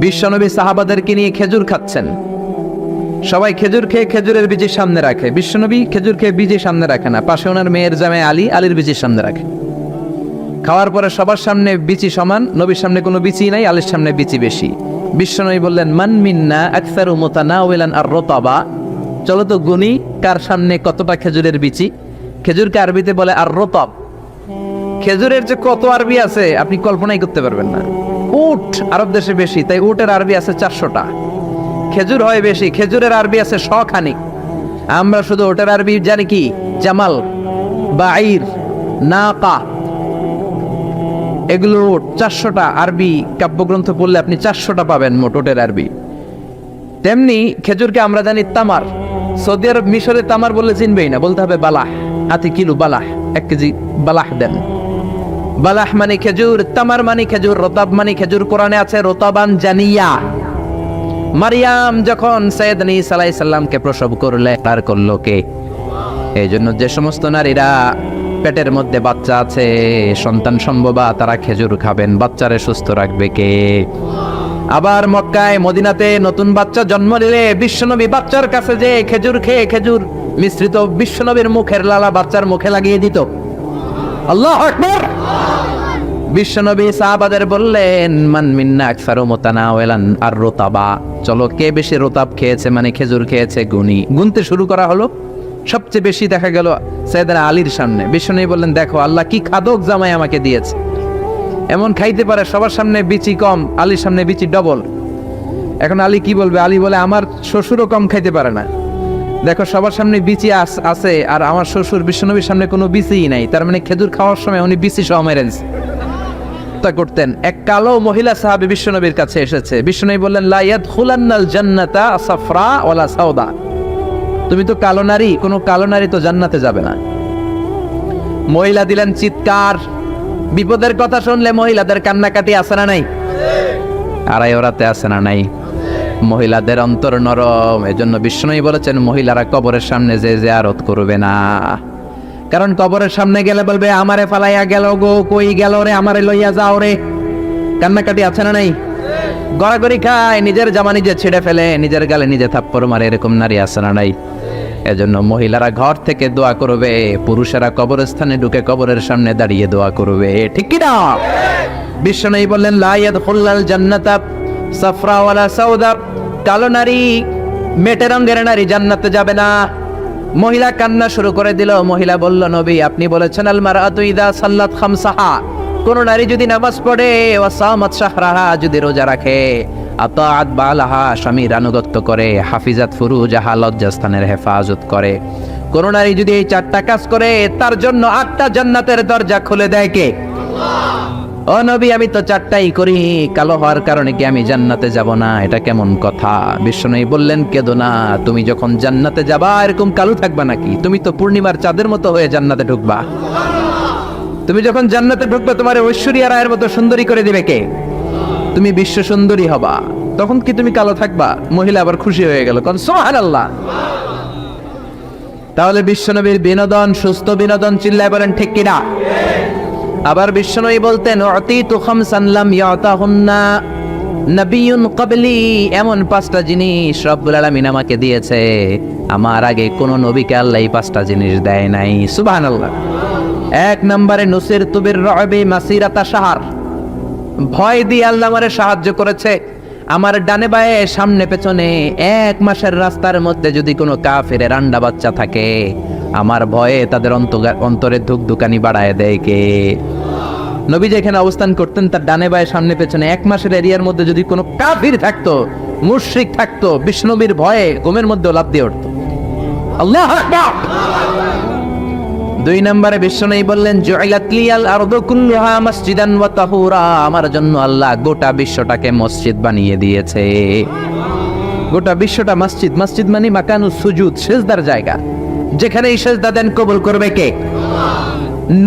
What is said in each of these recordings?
বিশ্বনবী সাহাবাদেরকে নিয়ে খেজুর খাচ্ছেন, সবাই খেজুর খেয়ে খেজুরের বীজের সামনে রাখে, বিশ্বনবী খেজুর খেয়ে বীজের সামনে রাখে না, পাশে ওনার মেয়ের জামাই আলী, আলীর বীজের সামনে রাখে। খাওয়ার পরে সবার সামনে বিচি সমান, নবীর সামনে কোনো বিচি নাই, আলীর সামনে বিচি বেশি। বিশ্বনবী বললেন, মান মিন্না আকসারু মুতানাওয়ালান আর-রতাবা, চলো তো গুনি কার সামনে কতটা খেজুরের বিচি। খেজুরকে আরবিতে বলে আর-রতাব। খেজুরের যে কত আরবি আছে আপনি কল্পনাই করতে পারবেন না। উট আরব দেশে বেশি, তাই উটের আরবি আছে 400টা। খেজুর হয় বেশি, খেজুরের আরবি আছে 100 খানিক। আমরা শুধু ওটার আরবি জানি কি, জামাল, বাঈর, নাকা, এগুলো 400টা আরবি কাব্যগ্রন্থ পড়লে আপনি 400টা পাবেন মোট ওটের আরবি। তেমনি খেজুরকে আমরা জানি তামার। সৌদি আরব মিশরে তামার বললে চিনবেই না, বলতে হবে বালাহ। আতি কিলো বালাহ, 1 কেজি বালাহ দেন। বালাহ মানে খেজুর, তামার মানে খেজুর, রতাব মানে খেজুর। কোরআনে আছে রতাবান জানিয়া। মারিয়াম যখন সৈয়দনা ঈসা আলাইহিস সালামকে প্রসব করলে, তার করলো কে? এই জন্য যে সমস্ত নারীরা পেটের মধ্যে বাচ্চা আছে, সন্তান সম্ভবা, তারা খেজুর খাবেন। বাচ্চারে সুস্থ রাখবে কে? আবার মক্কায় মদিনাতে নতুন বাচ্চা জন্ম নিলে বিশ্বনবী বাচ্চার কাছে যে খেজুর খেয়ে খেজুর মিশ্রিত বিশ্বনবীর মুখের লালা বাচ্চার মুখে লাগিয়ে দিত। আল্লাহু আকবার। বিশ্বনবী সাহাবাদের বললেন, মান মিন্না আকসারু মুতানাওয়ালান আর-রতাবা, চলো কে বেশি রতাব খেয়েছে মানে খেজুর খেয়েছে গুনি। গুনতে শুরু করা হলো। সবচেয়ে বেশি দেখা গেল সাইয়েদনা আলীর সামনে। বিশ্বনবী বললেন, দেখো আল্লাহ কি খাদক জামাই আমাকে দিয়েছে, এমন খাইতে পারে, সবার সামনে বিচি কম, আলীর সামনে বিচি ডবল। এখন আলী কি বলবে? আলী বলে, আমার শ্বশুরও কম খাইতে পারে না, দেখো সবার সামনে বিচি আছে আর আমার শ্বশুর বিশ্বনবীর সামনে কোনো বিচিই নাই, তার মানে খেজুর খাওয়ার সময় উনি বিচি সহ মেরে দিয়েছে। তা করতেন। এক কালো মহিলা সাহাবী বিশ্বনবীর কাছে এসেছে। বিশ্বনবী বললেন, লা ইয়াদখুলান্নাল জান্নাতা সাফরা ওয়ালা সাউদা, তুমি তো কালো নারী, কোনো কালো নারী তো জান্নাতে যাবে না। মহিলা দিলেন চিৎকার। বিপদের কথা শুনলে মহিলাদের কান্নাকাটি আছে না নাই? আড়াই ওরাতে আছে না নাই? মহিলাদের অন্তর নরম। এজন্য বিশ্বনবী বলেছেন, মহিলারা কবরের সামনে যে জিয়ারত করবে না, কারণ কবরের সামনে গেলে বলবে, আমারে ফালাইয়া গেল গো, কই গেল রে, আমারে লইয়া যাও রে। কান্নাকাটি আছে না নাই? গড়াগড়ি খায়, নিজের জামা নিজে ছিঁড়ে ফেলে, নিজের গালে নিজে থাপ্পড় মারে, এরকম নারী আছে না নাই? এজন্য মহিলারা ঘর থেকে দোয়া করবে, পুরুষেরা কবরস্থানে ঢুকে কবরের সামনে দাঁড়িয়ে দোয়া করবে, ঠিক কি না? বিশ্বনবী বললেন, লা ইয়াদখুলাল জান্নাতা সাফরা ওয়ালা সাউদা, কালো নারী, মেটে রঙের নারী জান্নাতে যাবে না। মহিলা কান্না শুরু করে দিল। মহিলা বলল, নবী আপনি বলেছেন, আল মারআতু ইযা সাল্লাত খামসাহা, কোন নারী যদি নামাজ পড়ে, ওয়া সামাত শাহরাহা, যদি রোজা রাখে, আতাআত বালাহা, স্বামীর আনুগত্য করে, হাফিজাত ফুরুজাহা, লজ্জাস্থানের হেফাজত করে, কোন নারী যদি এই 4টা কাজ করে, তার জন্য 8টা জান্নাতের দরজা খুলে দেয় কে? ও নবী, আমি তো 4টাই করি, কালো হওয়ার কারণে কি আমি জান্নাতে যাব না? এটা কেমন কথা? বিশ্বনবী বললেন, কেঁদো না, তুমি যখন জান্নাতে যাবা এরকম কালো থাকবা নাকি? তুমি তো পূর্ণিমার চাঁদের মতো হয়ে জান্নাতে ঢুকবা। তুমি যখন জান্নাতে ঢুকবে, তোমার ঐশ্বরিয়া রায়ের মতো সুন্দরী করে দিবে কে? তুমি বিশ্ব সুন্দরী হবা, তখন কি তুমি কালো থাকবা? মহিলা আবার খুশি হয়ে গেল, কারণ সুবহানাল্লাহ। তাহলে বিশ্বনবীর বিনোদন, সুস্থ বিনোদন, চিল্লায় বলেন ঠিক কিনা? আবার বিশ্বনবী বলতেন, উতিতু খামসান লাম ইয়াতাহুন্না নাবিয়্যুন ক্বাবলি, এমন 5টা জিনিস রব্বুল আলামিন আমাকে দিয়েছে, আমার আগে কোন নবীকে আল্লাহ এই 5টা জিনিস দেয় নাই। সুবহানাল্লাহ। 1 নম্বরে নুসিরতু বির-রু'বি মাসিরাতা শাহর, ভয় দিয়ে আল্লাহ আমারে সাহায্য করেছে। আমার ডানে বায়ে সামনে পেছনে 1 মাসের রাস্তার মধ্যে যদি কোনো কাফেরের আন্ডা বাচ্চা থাকে, আমার ভয়ে তাদের অন্তরে ধুকধুকানি বাড়ায় দেয় কে? নবী যেখানে অবস্থান করতেন, তার ডানে বায়ে সামনে পেছনে 1 মাসের এরিয়ার মধ্যে যদি কোনো কাফির থাকতো, মুশরিক থাকতো, বিষ্ণবীর ভয়ে ঘুমের মধ্যে লাফ দিয়ে উঠত। আল্লাহু আকবার। 2 নম্বরে বিশ্বনবী বললেন, জুইলাত লিয়াল আরদু কুল্লুহা মাসজিদান ওয়া তাহুরা, আমার জন্য আল্লাহ গোটা বিশ্বটাকে মসজিদ বানিয়ে দিয়েছে। গোটা বিশ্বটা মসজিদ। মসজিদ মানে মাকানুস সুজুদ, সিজদার জায়গা, যেখানে এই সিজদা দেন কবুল করবে কে?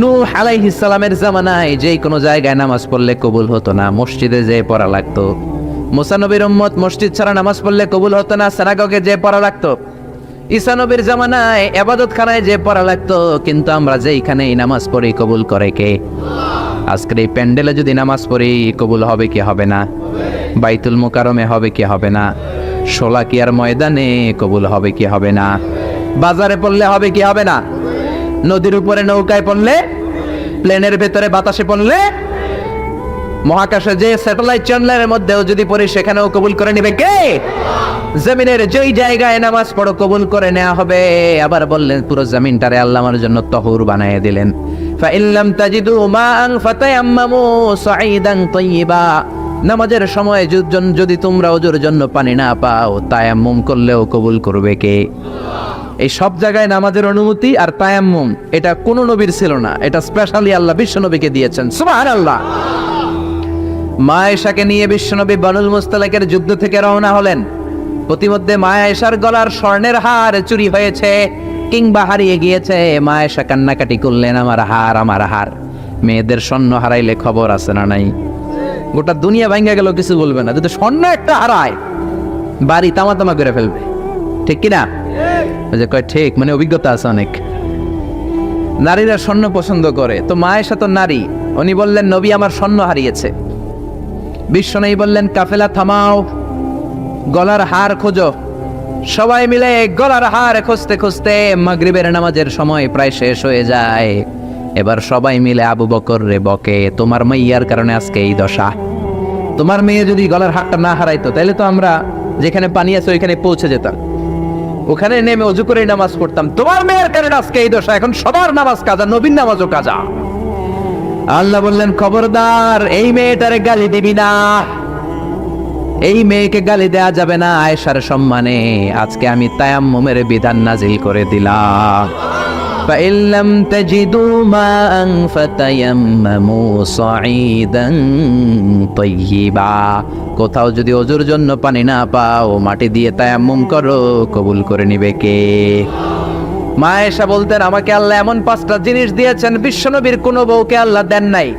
নূহ আলাইহিস সালামের জামানায় যেই কোনো জায়গায় নামাজ পড়লে কবুল হতো না, মসজিদে যেয়ে পড়া লাগতো। মুসা নবীর উম্মত মসজিদ ছাড়া নামাজ পড়লে কবুল হতো না, সিনাগগে যেয়ে পড়া লাগতো। ঈসা নবীর জামানায় ইবাদতখানায় যে পড়া লাগতো, কিন্তু আমরা যেইখানেই নামাজ পড়ি কবুল করে কে? আজকের এই প্যান্ডেলে যদি নামাজ পড়ি কবুল হবে কি হবে না? বাইতুল মুকাররমে হবে কি হবে না? শোলাকিয়ার ময়দানে কবুল হবে কি হবে না? বাজারে পড়লে হবে কি হবে না? নদীর উপরে নৌকায় পড়লে, প্লেনের ভেতরে বাতাসে পড়লে, মহাকাশে যে স্যাটেলাইট চ্যানেলের মধ্যেও যদি পড়ি সেখানেও কবুল করে নেবে কে? জমিনের যেই জায়গায় নামাজ পড়ো কবুল করে নেওয়া হবে। আবার বললেন পুরো জমিনটারে আল্লাহ আমার জন্য তহুর বানিয়ে দিলেন। ফাইল্লাম তাজিদু মাআন ফাতায়াম্মামু সাঈদান তাইয়্যিবা, নামাজের সময় যদি তোমরা ওজুর জন্য পানি না পাও তায়াম্মুম করলেও কবুল করবে কে? এই সব জায়গায় নামাজের অনুমতি আর তায়াম্মুম, এটা কোন নবীর ছিল না, এটা স্পেশালি আল্লাহ বিশ্ব নবীকে দিয়েছেন। সুবহানাল্লাহ। মা আয়েশাকে নিয়ে বিশ্বনবী বানুল মুস্তালাকের যুদ্ধ থেকে রওনা হলেন। প্রতিমধ্যে মা আয়েশার গলার স্বর্ণের হার চুরি হয়েছে কিংবা হারিয়ে গিয়েছে। মা আয়েশা কান্নাকাটি করলেন, আমার হার, আমার হার। মেয়েদের স্বর্ণ হারাইলে খবর আছে না নাই? গোটা দুনিয়া ভাঙ্গা গেল কিছু বলবে না, যদি স্বর্ণ একটা হারায় বাড়ি তামা তামা করে ফেলবে, ঠিক কিনা? যে কয় ঠিক, মানে অভিজ্ঞতা আছে অনেক। নারীরা স্বর্ণ পছন্দ করে, তো মা আয়েশা তো নারী, উনি বললেন নবী আমার স্বর্ণ হারিয়েছে। বিশ্বনবী বললেন কাফেলা থামাও, গলার হার খোঁজো। সবাই মিলে গলার হার খুঁজতে খুঁজতে মাগরিবের নামাজের সময় প্রায় শেষ হয়ে যায়। এবার সবাই মিলে আবু বকর রে বকে, তোমার মাইয়ার কারণে আজকে এই দশা। তোমার মেয়ে যদি গলার হারটা না হারাইতো তাহলে তো আমরা যেখানে পানি আছে ওইখানে পৌঁছে যেতাম, ওখানে নেমে অজু করে নামাজ পড়তাম। তোমার মেয়ের কারণে আজকে এই দশা, এখন সবার নামাজ কাজা, নবীর নামাজও কাজা। আল্লাহ বললেন খবরদার, এই মেয়েটারে গালি দিবি না, এই মেয়েকে গালি দেয়া যাবে না আয়েশার সম্মানে। আজকে আমি তায়াম্মুমের বিধান নাজিল করে দিলাম। ফাইল্লাম তাজিদু মাআন ফাতায়াম্মামু সাঈদান তাইয়্যিবা, কোথাও যদি ওজুর জন্য পানি না পাও মাটি দিয়ে তায়াম্মুম করো, কবুল করে নিবে কে? মা আয়েশা বলতেন আমাকে আল্লাহ এমন 5টা জিনিস দিয়েছেন বিশ্বনবীর কোনো বউকে আল্লাহ দেন নাই।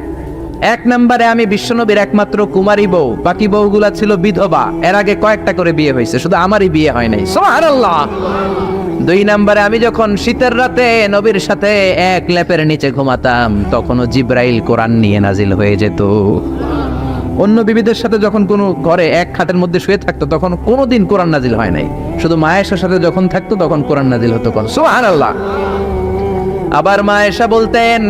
1 নম্বরে আমি বিশ্বনবীর একমাত্র কুমারী বউ, বাকি বউগুলা ছিল বিধবা, এর আগে কয়েকটা করে বিয়ে হয়েছে, শুধু আমারই বিয়ে হয় নাই। সুবহানাল্লাহ। 2 নম্বরে আমি যখন শীতের রাতে নবীর সাথে এক লেপের নিচে ঘুমাতাম তখনও জিব্রাইল কোরআন নিয়ে নাজিল হয়ে যেত। অন্য বিবিদের সাথে যখন কোনো ঘরে এক খাটের মধ্যে শুয়ে থাকতো তখন কোনোদিন কোরআন নাজিল হয় নাই, শুধু মা আয়েশার সাথে যখন থাকতো তখন কোরআন নাজিল হতো। সুবহানাল্লাহ। আবার মা আয়েশা বলতেন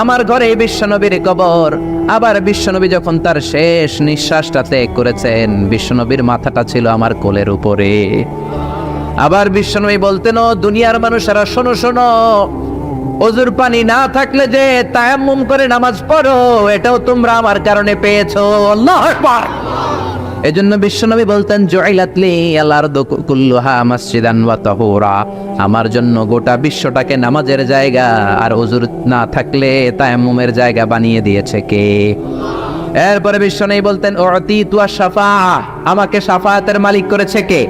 আমার ঘরে বিশ্বনবীর কবর। আবার বিশ্বনবী যখন তার শেষ নিঃশ্বাসটা ত্যাগ করেছেন বিশ্বনবীর মাথাটা ছিল আমার কোলের উপরে। আবার বিশ্বনবী বলতেন ও দুনিয়ার মানুষেরা শোনো শোনো, ওজুর পানি না থাকলে যে তায়াম্মুম করে নামাজ পড়ো এটাও তোমরা আমার কারণে পেয়েছো। আল্লাহু আকবার। এজন্য বিশ্বনবী বলতেন জুইলাত লি আল আরদু কুল্লুহা মাসজিদান ওয়া তাহুরা, আমার জন্য গোটা বিশ্বটাকে নামাজের জায়গা আর ওজুর না থাকলে তায়াম্মুমের জায়গা বানিয়ে দিয়েছে কে? এরপরে বিশ্বনবী বলতেন উতিতু আশ-শাফাআ, আমাকে শাফায়াতের মালিক করেছে কে?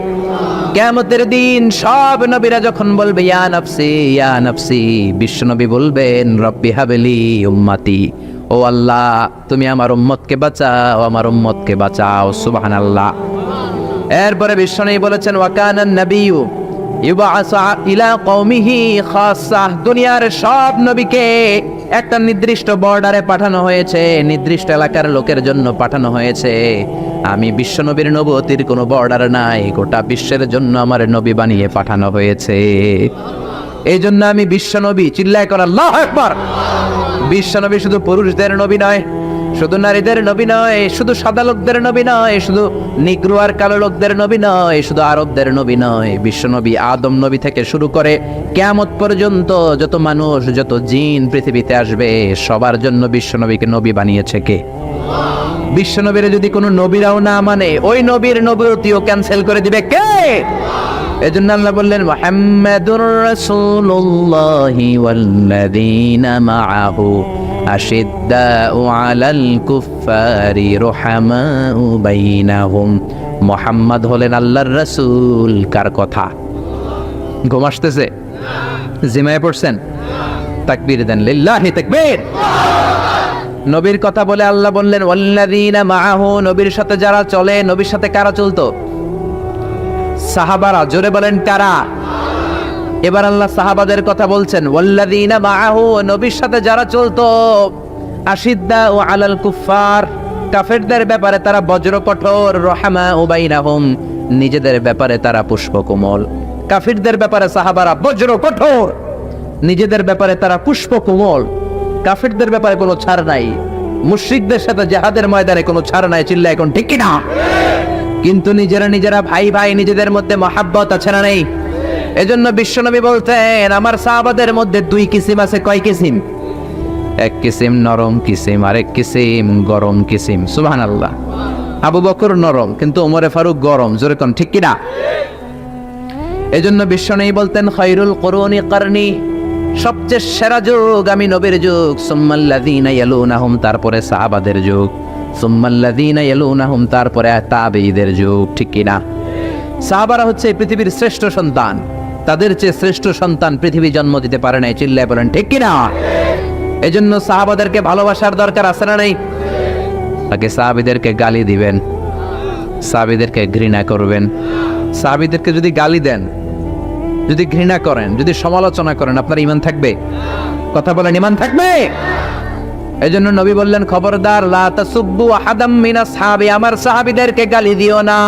কিয়ামতের দিন সব নবীরা যখন বলবে ইয়া নাফসি ইয়া নাফসি, বিশ্বনবী বলবেন রব্বি হাবলি উম্মতি, ও আল্লাহ তুমি আমার উম্মতকে বাঁচাও, আমার উম্মতকে বাঁচাও। সুবহানাল্লাহ। এরপরে বিশ্বনবী বলেছেন ওয়া কানান নাবিয়্যু ইউবআসু ইলা কওমিহি খাসসা, দুনিয়ার সব নবীকে একটা নির্দিষ্ট বর্ডারে পাঠানো হয়েছে, নির্দিষ্ট এলাকার লোকের জন্য পাঠানো হয়েছে। আমি বিশ্বনবীর নবুয়তির কোনো বর্ডার নাই, গোটা বিশ্বের জন্য আমার নবী বানিয়ে পাঠানো হয়েছে। এই জন্য আমি বিশ্বনবী, চিল্লায় কর আল্লাহু আকবার। বিশ্বনবী শুধু পুরুষদের নবী নয়, শুধু নারীদের নবী নয়, শুধু সাদা লোকদের নবী নয়, শুধু নিগ্রো আর কালো লোকদের নবী নয়, শুধু আরবদের নবী নয়। বিশ্বনবী আদম নবী থেকে শুরু করে কিয়ামত পর্যন্ত যত মানুষ যত জিন পৃথিবীতে আসবে সবার জন্য বিশ্বনবীকে নবী বানিয়েছে কে? বিশ্বনবীর যদি কোনো নবীরাও না মানে ওই নবীর নবুয়তিও ক্যান্সেল করে দিবে কে? এজন্য আল্লাহ বললেন মুহাম্মাদুর রাসূলুল্লাহি ওয়াল্লাযীনা মাআহু আশিদ্দাউ আলাল কুফফারি রুহামাউ বাইনাহুম। মুহাম্মদ হলেন আল্লাহর রাসূল। কার কথা? ঘুম আসতেছে? জিমায় পড়ছেন? তাকবীর দেন, লিল্লাহি তাকবীর। নবীর কথা বলে আল্লাহ বললেন ওয়াল্লাযীনা মাআহু, নবীর সাথে যারা চলে। নবীর সাথে কারা চলতো? সাহাবারা। জোরে বলেন কারা? এবার আল্লাহ সাহাবাদের কথা বলছেন ওয়াল্লাযীনা মাআহু, নবীর সাথে যারা চলতো আশিদ্দাউ আলাল কুফার, কাফেরদের ব্যাপারে তারা বজ্র কঠোর, রহমাউ বাইনাহুম, নিজেদের ব্যাপারে তারা পুষ্পকোমল। কাফিরদের ব্যাপারে সাহাবারা বজ্র কঠোর, নিজেদের ব্যাপারে তারা পুষ্পকোমল। কাফিরদের ব্যাপারে কোনো ছাড় নাই, মুশরিকদের সাথে জিহাদের ময়দানে কোনো ছাড় নাই, চিল্লা এখন ঠিক কি না? কিন্তু নিজেরা ভাই ভাই, নিজেদের মধ্যে মহাব্বত আছে না নেই? এজন্য বিশ্বনবী বলতেন আমার সাহাবাদের মধ্যে দুই কিসিম আছে। কয় কিসিম? এক কিসিম নরম কিসিম, আরেক কিসিম গরম কিসিম। সুবহানাল্লাহ। আবু বকর নরম, কিন্তু ওমরে ফারুক গরম। জোরে কোন ঠিক কি না? এজন্য বিশ্বনবী বলতেন খায়রুল কুরুনি কারনি, সবচেয়ে সেরা যুগ আমি নবীর যুগ, সুম্মাল্লাযীনা ইয়ালুনাহুম, তারপরে সাহাবাদের যুগ, সুম্মাল্লাযীনা ইয়ালুনাহুম, তারপরে তাবেঈদের যুগ। ঠিক কি না? সাহাবারা হচ্ছে পৃথিবীর শ্রেষ্ঠ সন্তান, তাদের চেয়ে শ্রেষ্ঠ সন্তান পৃথিবী জন্ম দিতে পারে নাই। চিল্লায় বলেন ঠিক কি না? এজন্য সাহাবাদেরকে ভালোবাসার দরকার আছে না নাই? তাকে সাহাবীদেরকে গালি দিবেন, সাহাবীদেরকে ঘৃণা করবেন। সাহাবীদেরকে যদি গালি দেন, যদি ঘৃণা করেন, যদি সমালোচনা করেন, আপনার ঈমান থাকবে? কথা বলেন, ঈমান থাকবে? এজন্য নবী বললেন খবরদার, লা তাসুব্বু আহাদাম মিনাস সাহাবী, আমার সাহাবীদেরকে গালি দিও না।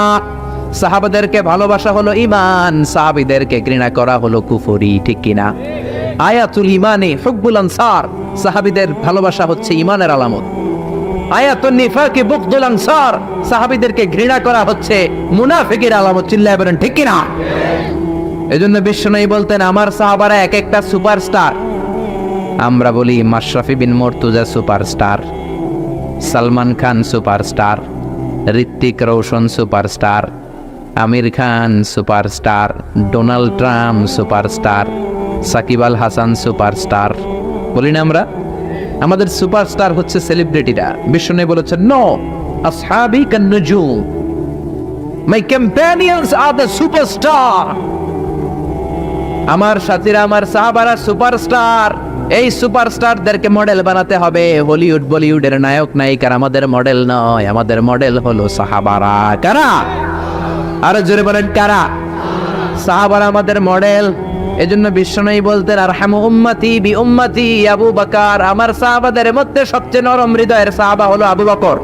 সাহাবাদেরকে ভালোবাসা হলো ঈমান, সাহাবীদেরকে ঘৃণা করা হলো কুফরি। ঠিক কি না? আয়াতুল ঈমানে হুব্বুল আনসার, সাহাবীদের ভালোবাসা হচ্ছে ঈমানের আলামত। আয়াতুন নিফাকি বুগদুল আনসার, সাহাবীদেরকে ঘৃণা করা হচ্ছে মুনাফিকের আলামত। চিল্লায় বলেন ঠিক কি না? এজন্য বিশ্বনবী বলতেন আমার সাহাবারা এক একটা সুপারস্টার। আমরা বলি Mashrafe bin Mortaza superstar, Salman Khan superstar, Hrithik Roshan superstar, Aamir Khan superstar, Donald Trump superstar, Shakib Al Hasan superstar. বলি না আমরা? আমাদের সুপারস্টার হচ্ছে সেলিব্রিটিরা। বিশ্বনবী বলেছেন নো, আসহাবি কান নুজুম, মাই কম্প্যানিয়নস আর দ্য সুপারস্টার। আমার সাথীরা, আমার সাহাবারা সুপারস্টার। এই সুপারস্টারদেরকে মডেল বানাতে হবে। হলিউড বলিউডের নায়ক নায়িকার আমাদের মডেল নয়, আমাদের মডেল হলো সাহাবারা। কারা? আরো জোরে বলেন কারা? সাহাবারা আমাদের মডেল। এজন্য বিশ্বনবী বলতেন আরহামু উম্মতি বি উম্মতি আবু বকর, আমার সাহাবাদের মধ্যে সবচেয়ে নরম হৃদয়ের সাহাবা হলো আবু বকর।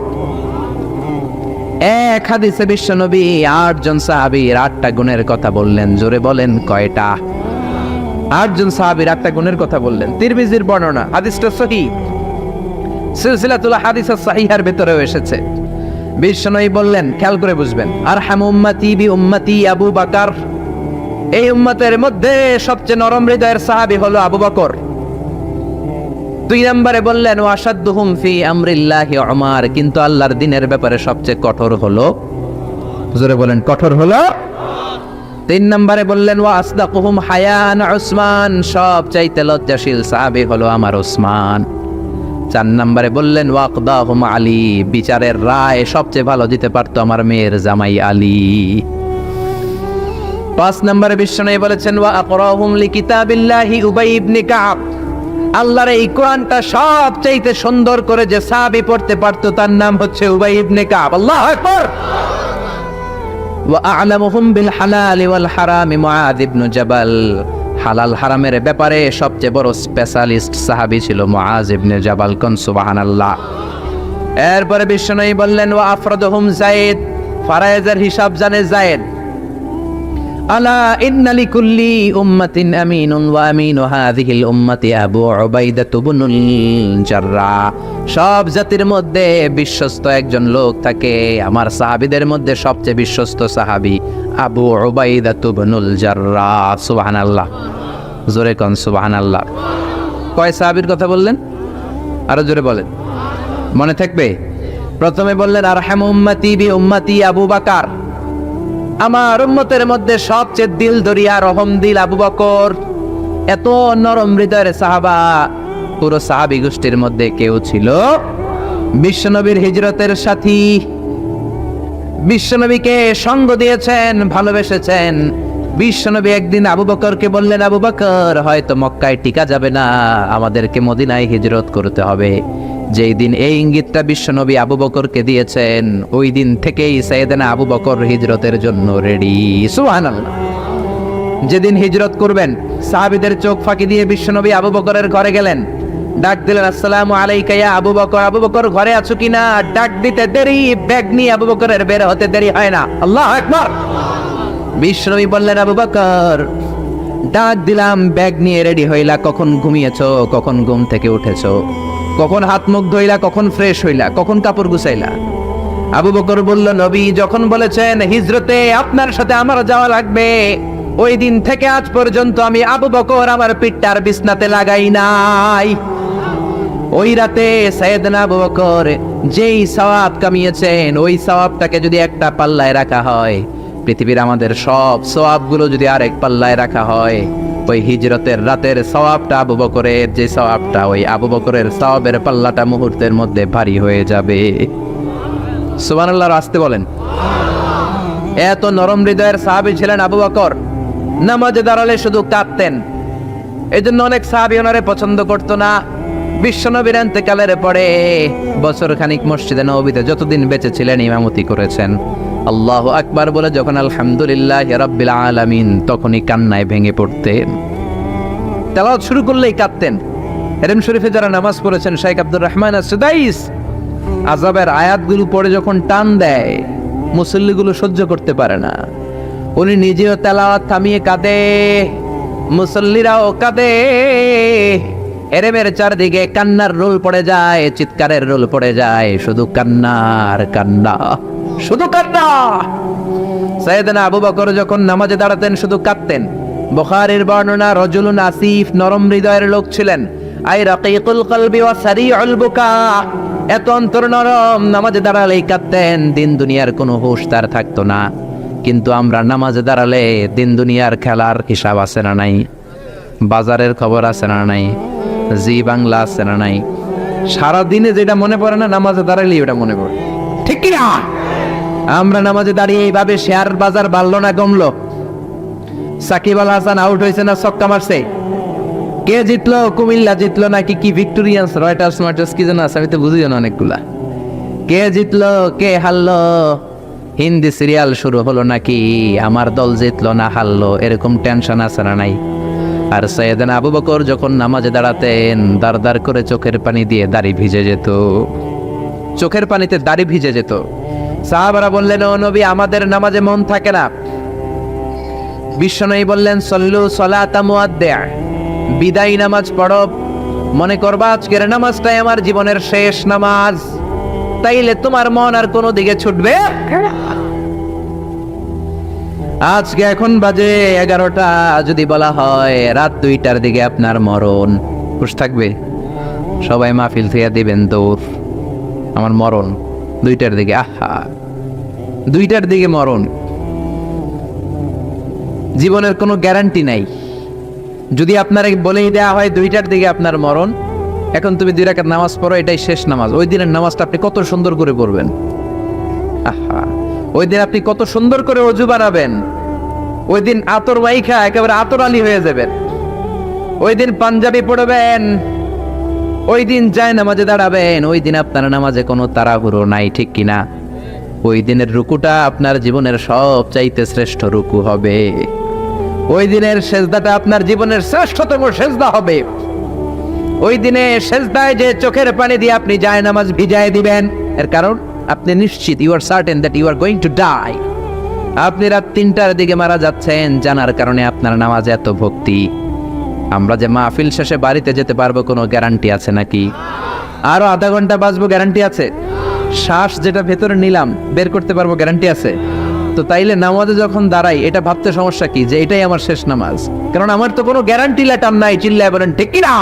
এক হাদিসে বিশ্বনবী 8 জন সাহাবীর 8টা গুণের কথা বললেন। জোরে বলেন কয়টা? 8 জন সাহাবীর 8টা গুণের কথা বললেন। তিরমিজির বর্ণনা, হাদিসটা সহিহ, সিলসিলাতুল হাদিস সাহিহার ভিতরেও এসেছে। বিশ্বনবী বললেন, খেয়াল করে বুঝবেন, আরহামু উম্মতি বি উম্মতি আবু বকর, এই উম্মতের মধ্যে সবচেয়ে নরম হৃদয়ের সাহাবী হলো আবু বকর। 2 নম্বরে বললেন ওয়াশাদ্দুহুম ফি আমরিল্লাহি উমর, কিন্তু আল্লাহর দ্বীনের ব্যাপারে সবচেয়ে কঠোর হলো, জোরে বলেন কঠোর হলো। 3 নম্বরে বললেন ওয়া আসদাকুহুম হায়ান উসমান, সবচাইতে লজ্জাশীল সাহাবী হলো আমার উসমান। 4 নম্বরে বললেন ওয়াকদাহুম আলী, বিচারের রায় সবচেয়ে ভালো দিতে পারতো আমার মেয়ের জামাই আলী। 5 নম্বরে বিশ্বনবী বলেছেন ওয়া আকরাহুম লিকিতাবিল্লাহি উবাই ইবনে কাব, আল্লাহর এই কোরআনটা সবচাইতে সুন্দর করে যে সাহাবী পড়তে পারতো তার নাম হচ্ছে উবাই ইবনে কাব। আল্লাহু আকবার। ওয়া আ'লামুহুম বিল হালাল ওয়াল হারাম মুআয ইবনে জাবাল, হালাল হারামের ব্যাপারে সবচেয়ে বড় স্পেশালিস্ট সাহাবী ছিল মুআয ইবনে জাবাল। কোন সুবহানাল্লাহ। এরপরে বিশ্বনবী বললেন ওয়া আফরাদুহুম যায়েদ, ফারায়েজের হিসাব জানে যায়েদ। আলা ইন্না লিকুল্লি উম্মাতিন আমিনুন ওয়া আমিনু হাযিহিল উম্মতি আবু উবাইদা ইবনুল জাররাহ, সব জাতির মধ্যে বিশ্বস্ত একজন লোক থাকে, আমার সাহাবীদের মধ্যে সবচেয়ে বিশ্বস্ত সাহাবী আবু উবাইদা ইবনুল জাররাহ। সুবহানাল্লাহ। জোরে কোন সুবহানাল্লাহ। কয় সাহাবীর কথা বললেন? আরো জোরে বলেন, মনে থাকবে? প্রথমে বললেন আরহামু উম্মতি বি উম্মতি আবু বকর, আমার উম্মতের মধ্যে সবচেয়ে দিল দরিয়া রহম দিল আবু বকর। এত নরম হৃদয়ের সাহাবা পুরো সাহাবী গোষ্ঠীর মধ্যে কেউ ছিল? বিশ্বনবীর হিজরতের সাথী, বিশ্বনবীকে সঙ্গ দিয়েছেন, ভালোবেসেছেন। বিশ্বনবী একদিন আবু বকরকে বললেন আবু বকর, হয়তো মক্কায় টিকা যাবে না, আমাদেরকে মদিনায় হিজরত করতে হবে। যেই দিন এই ইঙ্গিতটা বিশ্বনবী আবু বকরকে দিয়েছেন, ওই দিন থেকেই সাইয়েদনা আবু বকর হিজরতের জন্য রেডি। সুবহানাল্লাহ। যেদিন হিজরত করবেন, সাহাবীদের চোখ ফাঁকি দিয়ে বিশ্বনবী আবু বকরের ঘরে গেলেন। ডাক দিলেন, আসসালামু আলাইকা ইয়া আবু বকর। আবু বকর ঘরে আছো কিনা? ডাক দিতে দেরি, ব্যাগ নিয়ে আবু বকরের বের হতে দেরি হয় না। আল্লাহু আকবার। বিশ্বনবী বললেন, আবু বকর ডাক দিলাম, ব্যাগ নিয়ে রেডি হইলা, কখন ঘুমিয়েছো, কখন ঘুম থেকে উঠেছো, কখন হাত মুখ ধইলা, কখন ফ্রেশ হইলা, কখন কাপড় গুছাইলা? আবু বকর বলল, নবী যখন বলেছেন হিজরতে আপনার সাথে আমার যাওয়া লাগবে, ওই দিন থেকে আজ পর্যন্ত আমি আবু বকর আমার পিঠটার বিছনাতে লাগাই নাই। ওই রাতে সাইয়েদনা আবু বকর যেই সওয়াব কামিয়েছেন, ওই সওয়াবটাকে যদি একটা পাল্লায় রাখা হয়, পৃথিবীর আমাদের সব সওয়াবগুলো যদি আরেক পাল্লায় রাখা হয়, ওই হিজরতের রাতের সওয়াবটা আবু বকরের যে সওয়াবটা, ওই আবু বকরের সওয়াবের পাল্লাটা মুহূর্তের মধ্যে ভারী হয়ে যাবে। সুবহানাল্লাহ, আসতে বলেন। এত নরম হৃদয়ের সাহাবী ছিলেন আবু বকর। নামাজে দাঁড়ালে শুধু কাঁদতেন, এই জন্য অনেক সাহাবী ওনারে পছন্দ করতো না। বিশ্বনবীর ইন্তেকালের পরে বছর খানিক মসজিদে নববীতে যতদিন বেঁচে ছিলেন ইমামতি করেছেন। আল্লাহু আকবার বলে যখন আলহামদুলিল্লাহি রাব্বিল আলামিন, তখনই কান্নায় ভেঙে পড়তেন। তেলাওয়াত শুরু করলেই কাঁদতেন। হেরেম শরীফে যারা নামাজ পড়েছেন, শাইখ আব্দুর রহমান আস-সুদাইস আযাবের আয়াতগুলো পড়ে যখন টান দেয়, মুসল্লিগুলো সহ্য করতে পারে না। উনি নিজেও তেলাওয়াত থামিয়ে কাঁদে, মুসল্লিরাও কাঁদে। হেরেমের চারদিকে কান্নার রোল পড়ে যায়, চিৎকারের রোল পড়ে যায়, শুধু কান্নার কান্না, শুধু কান্না। সাইয়েদনা আবু বকর যখন নামাজে দাঁড়াতেন শুধু কাঁদতেন। বুখারীর বর্ণনা, রজুলুন আসিফ, নরম হৃদয়ের লোক ছিলেন। আই রাকিকুল কলবি ওয়া সারিউল বুকা, এত অন্তর নরম, নামাজে দাঁড়ালেই কাঁদতেন। দিন দুনিয়ার কোনো হুঁশ তার থাকতো না। কিন্তু আমরা নামাজে দাঁড়ালে দিন দুনিয়ার খেলার হিসাব আছে না নাই, বাজারের খবর আছে না নাই, জি বাংলা আছে না নাই, সারা দিনে যেটা মনে পড়ে না নামাজে দাঁড়ালেই ওটা মনে পড়ে, ঠিক কি না? আমরা নামাজে দাঁড়িয়ে এইভাবে শেয়ার বাজার বাড়লো না কমলো, সাকিব আল হাসান আউট হয়েছে না ছক্কা মারছে, কে জিতলো, কুমিল্লা জিতলো নাকি কি ভিক্টোরিয়ান্স, রয়টার্স মার্টার্স কি যেন আছে, আমি তো বুঝি না অনেকগুলা, কে জিতলো কে হারলো, হিন্দি সিরিয়াল শুরু হলো নাকি আমার দল জিতলো না হারলো, এরকম টেনশন আছে না নাই? আর সাইয়েদনা আবু বকর যখন নামাজে দাঁড়াতেন, দাঁড় দাঁড় করে চোখের পানি দিয়ে দাড়ি ভিজে যেত, চোখের পানিতে দাড়ি ভিজে যেত। সাহাবারা বললেন, ও নবী আমাদের নামাজে মন থাকে না। বিশ্বনবী বললেন, সল্লু সলাতা মুআদ্দিআ, বিদায় নামাজ পড়ো, মনে করবা আজকের নামাজটাই আমার জীবনের শেষ নামাজ, তাইলে তোমার মন আর কোনো দিকে ছুটবে। আজকে এখন বাজে 11টা, যদি বলা হয় রাত 2টার দিকে আপনার মরণ, খুশ থাকবে? সবাই মাহফিল থেকে দিবেন দৌড়, আমার মরণ 2টার দিকে। আহা, 2টার দিকে মরণ, জীবনের কোনো গ্যারান্টি নাই। যদি আপনার বলেই দেয়া হয় 2টার দিকে আপনার মরণ, এখন তুমি 2 রাকাত নামাজ পড়ো, এটাই শেষ নামাজ, ওই দিনের নামাজটা আপনি কত সুন্দর করে পড়বেন। আহা, ওই দিন আপনি কত সুন্দর করে ওযু বানাবেন, ওই দিন আতর মাইখা একেবারে আতর আলী হয়ে যাবেন, ওই দিন পাঞ্জাবি পড়বেন, ওই দিন যায় নামাজে দাঁড়াবেন, ওই দিন আপনার নামাজে কোনো তাড়াহুড়ো নাই, ঠিক কিনা? ওই দিনের রুকুটা আপনার জীবনের সব চাইতে শ্রেষ্ঠ রুকু হবে, ওই দিনের সেজদাটা আপনার জীবনের শ্রেষ্ঠতম সেজদা হবে। ওই দিনে সেজদায় যে চোখের পানি দিয়ে আপনি যায় নামাজ ভিজায় দিবেন, এর কারণ আপনি নিশ্চিত, you are certain that you are going to die. আপনি রাত 3টার দিকে মারা যাচ্ছেন, জানার কারণে আপনার নামাজে এত ভক্তি। আমরা যে মাহফিল শেষে বাড়িতে যেতে পারবো কোনো গ্যারান্টি আছে নাকি? আরো আধা ঘন্টা বাঁচবো গ্যারান্টি আছে? শ্বাস যেটা ভেতরে নিলাম বের করতে পারবো গ্যারান্টি আছে? তো তাইলে নামাজে যখন দাঁড়াই এটা ভাবতে সমস্যা কি যে এটাই আমার শেষ নামাজ? কারণ আমার তো কোনো গ্যারান্টি লেটার নাই। চিল্লায় বলেন ঠিক কি না?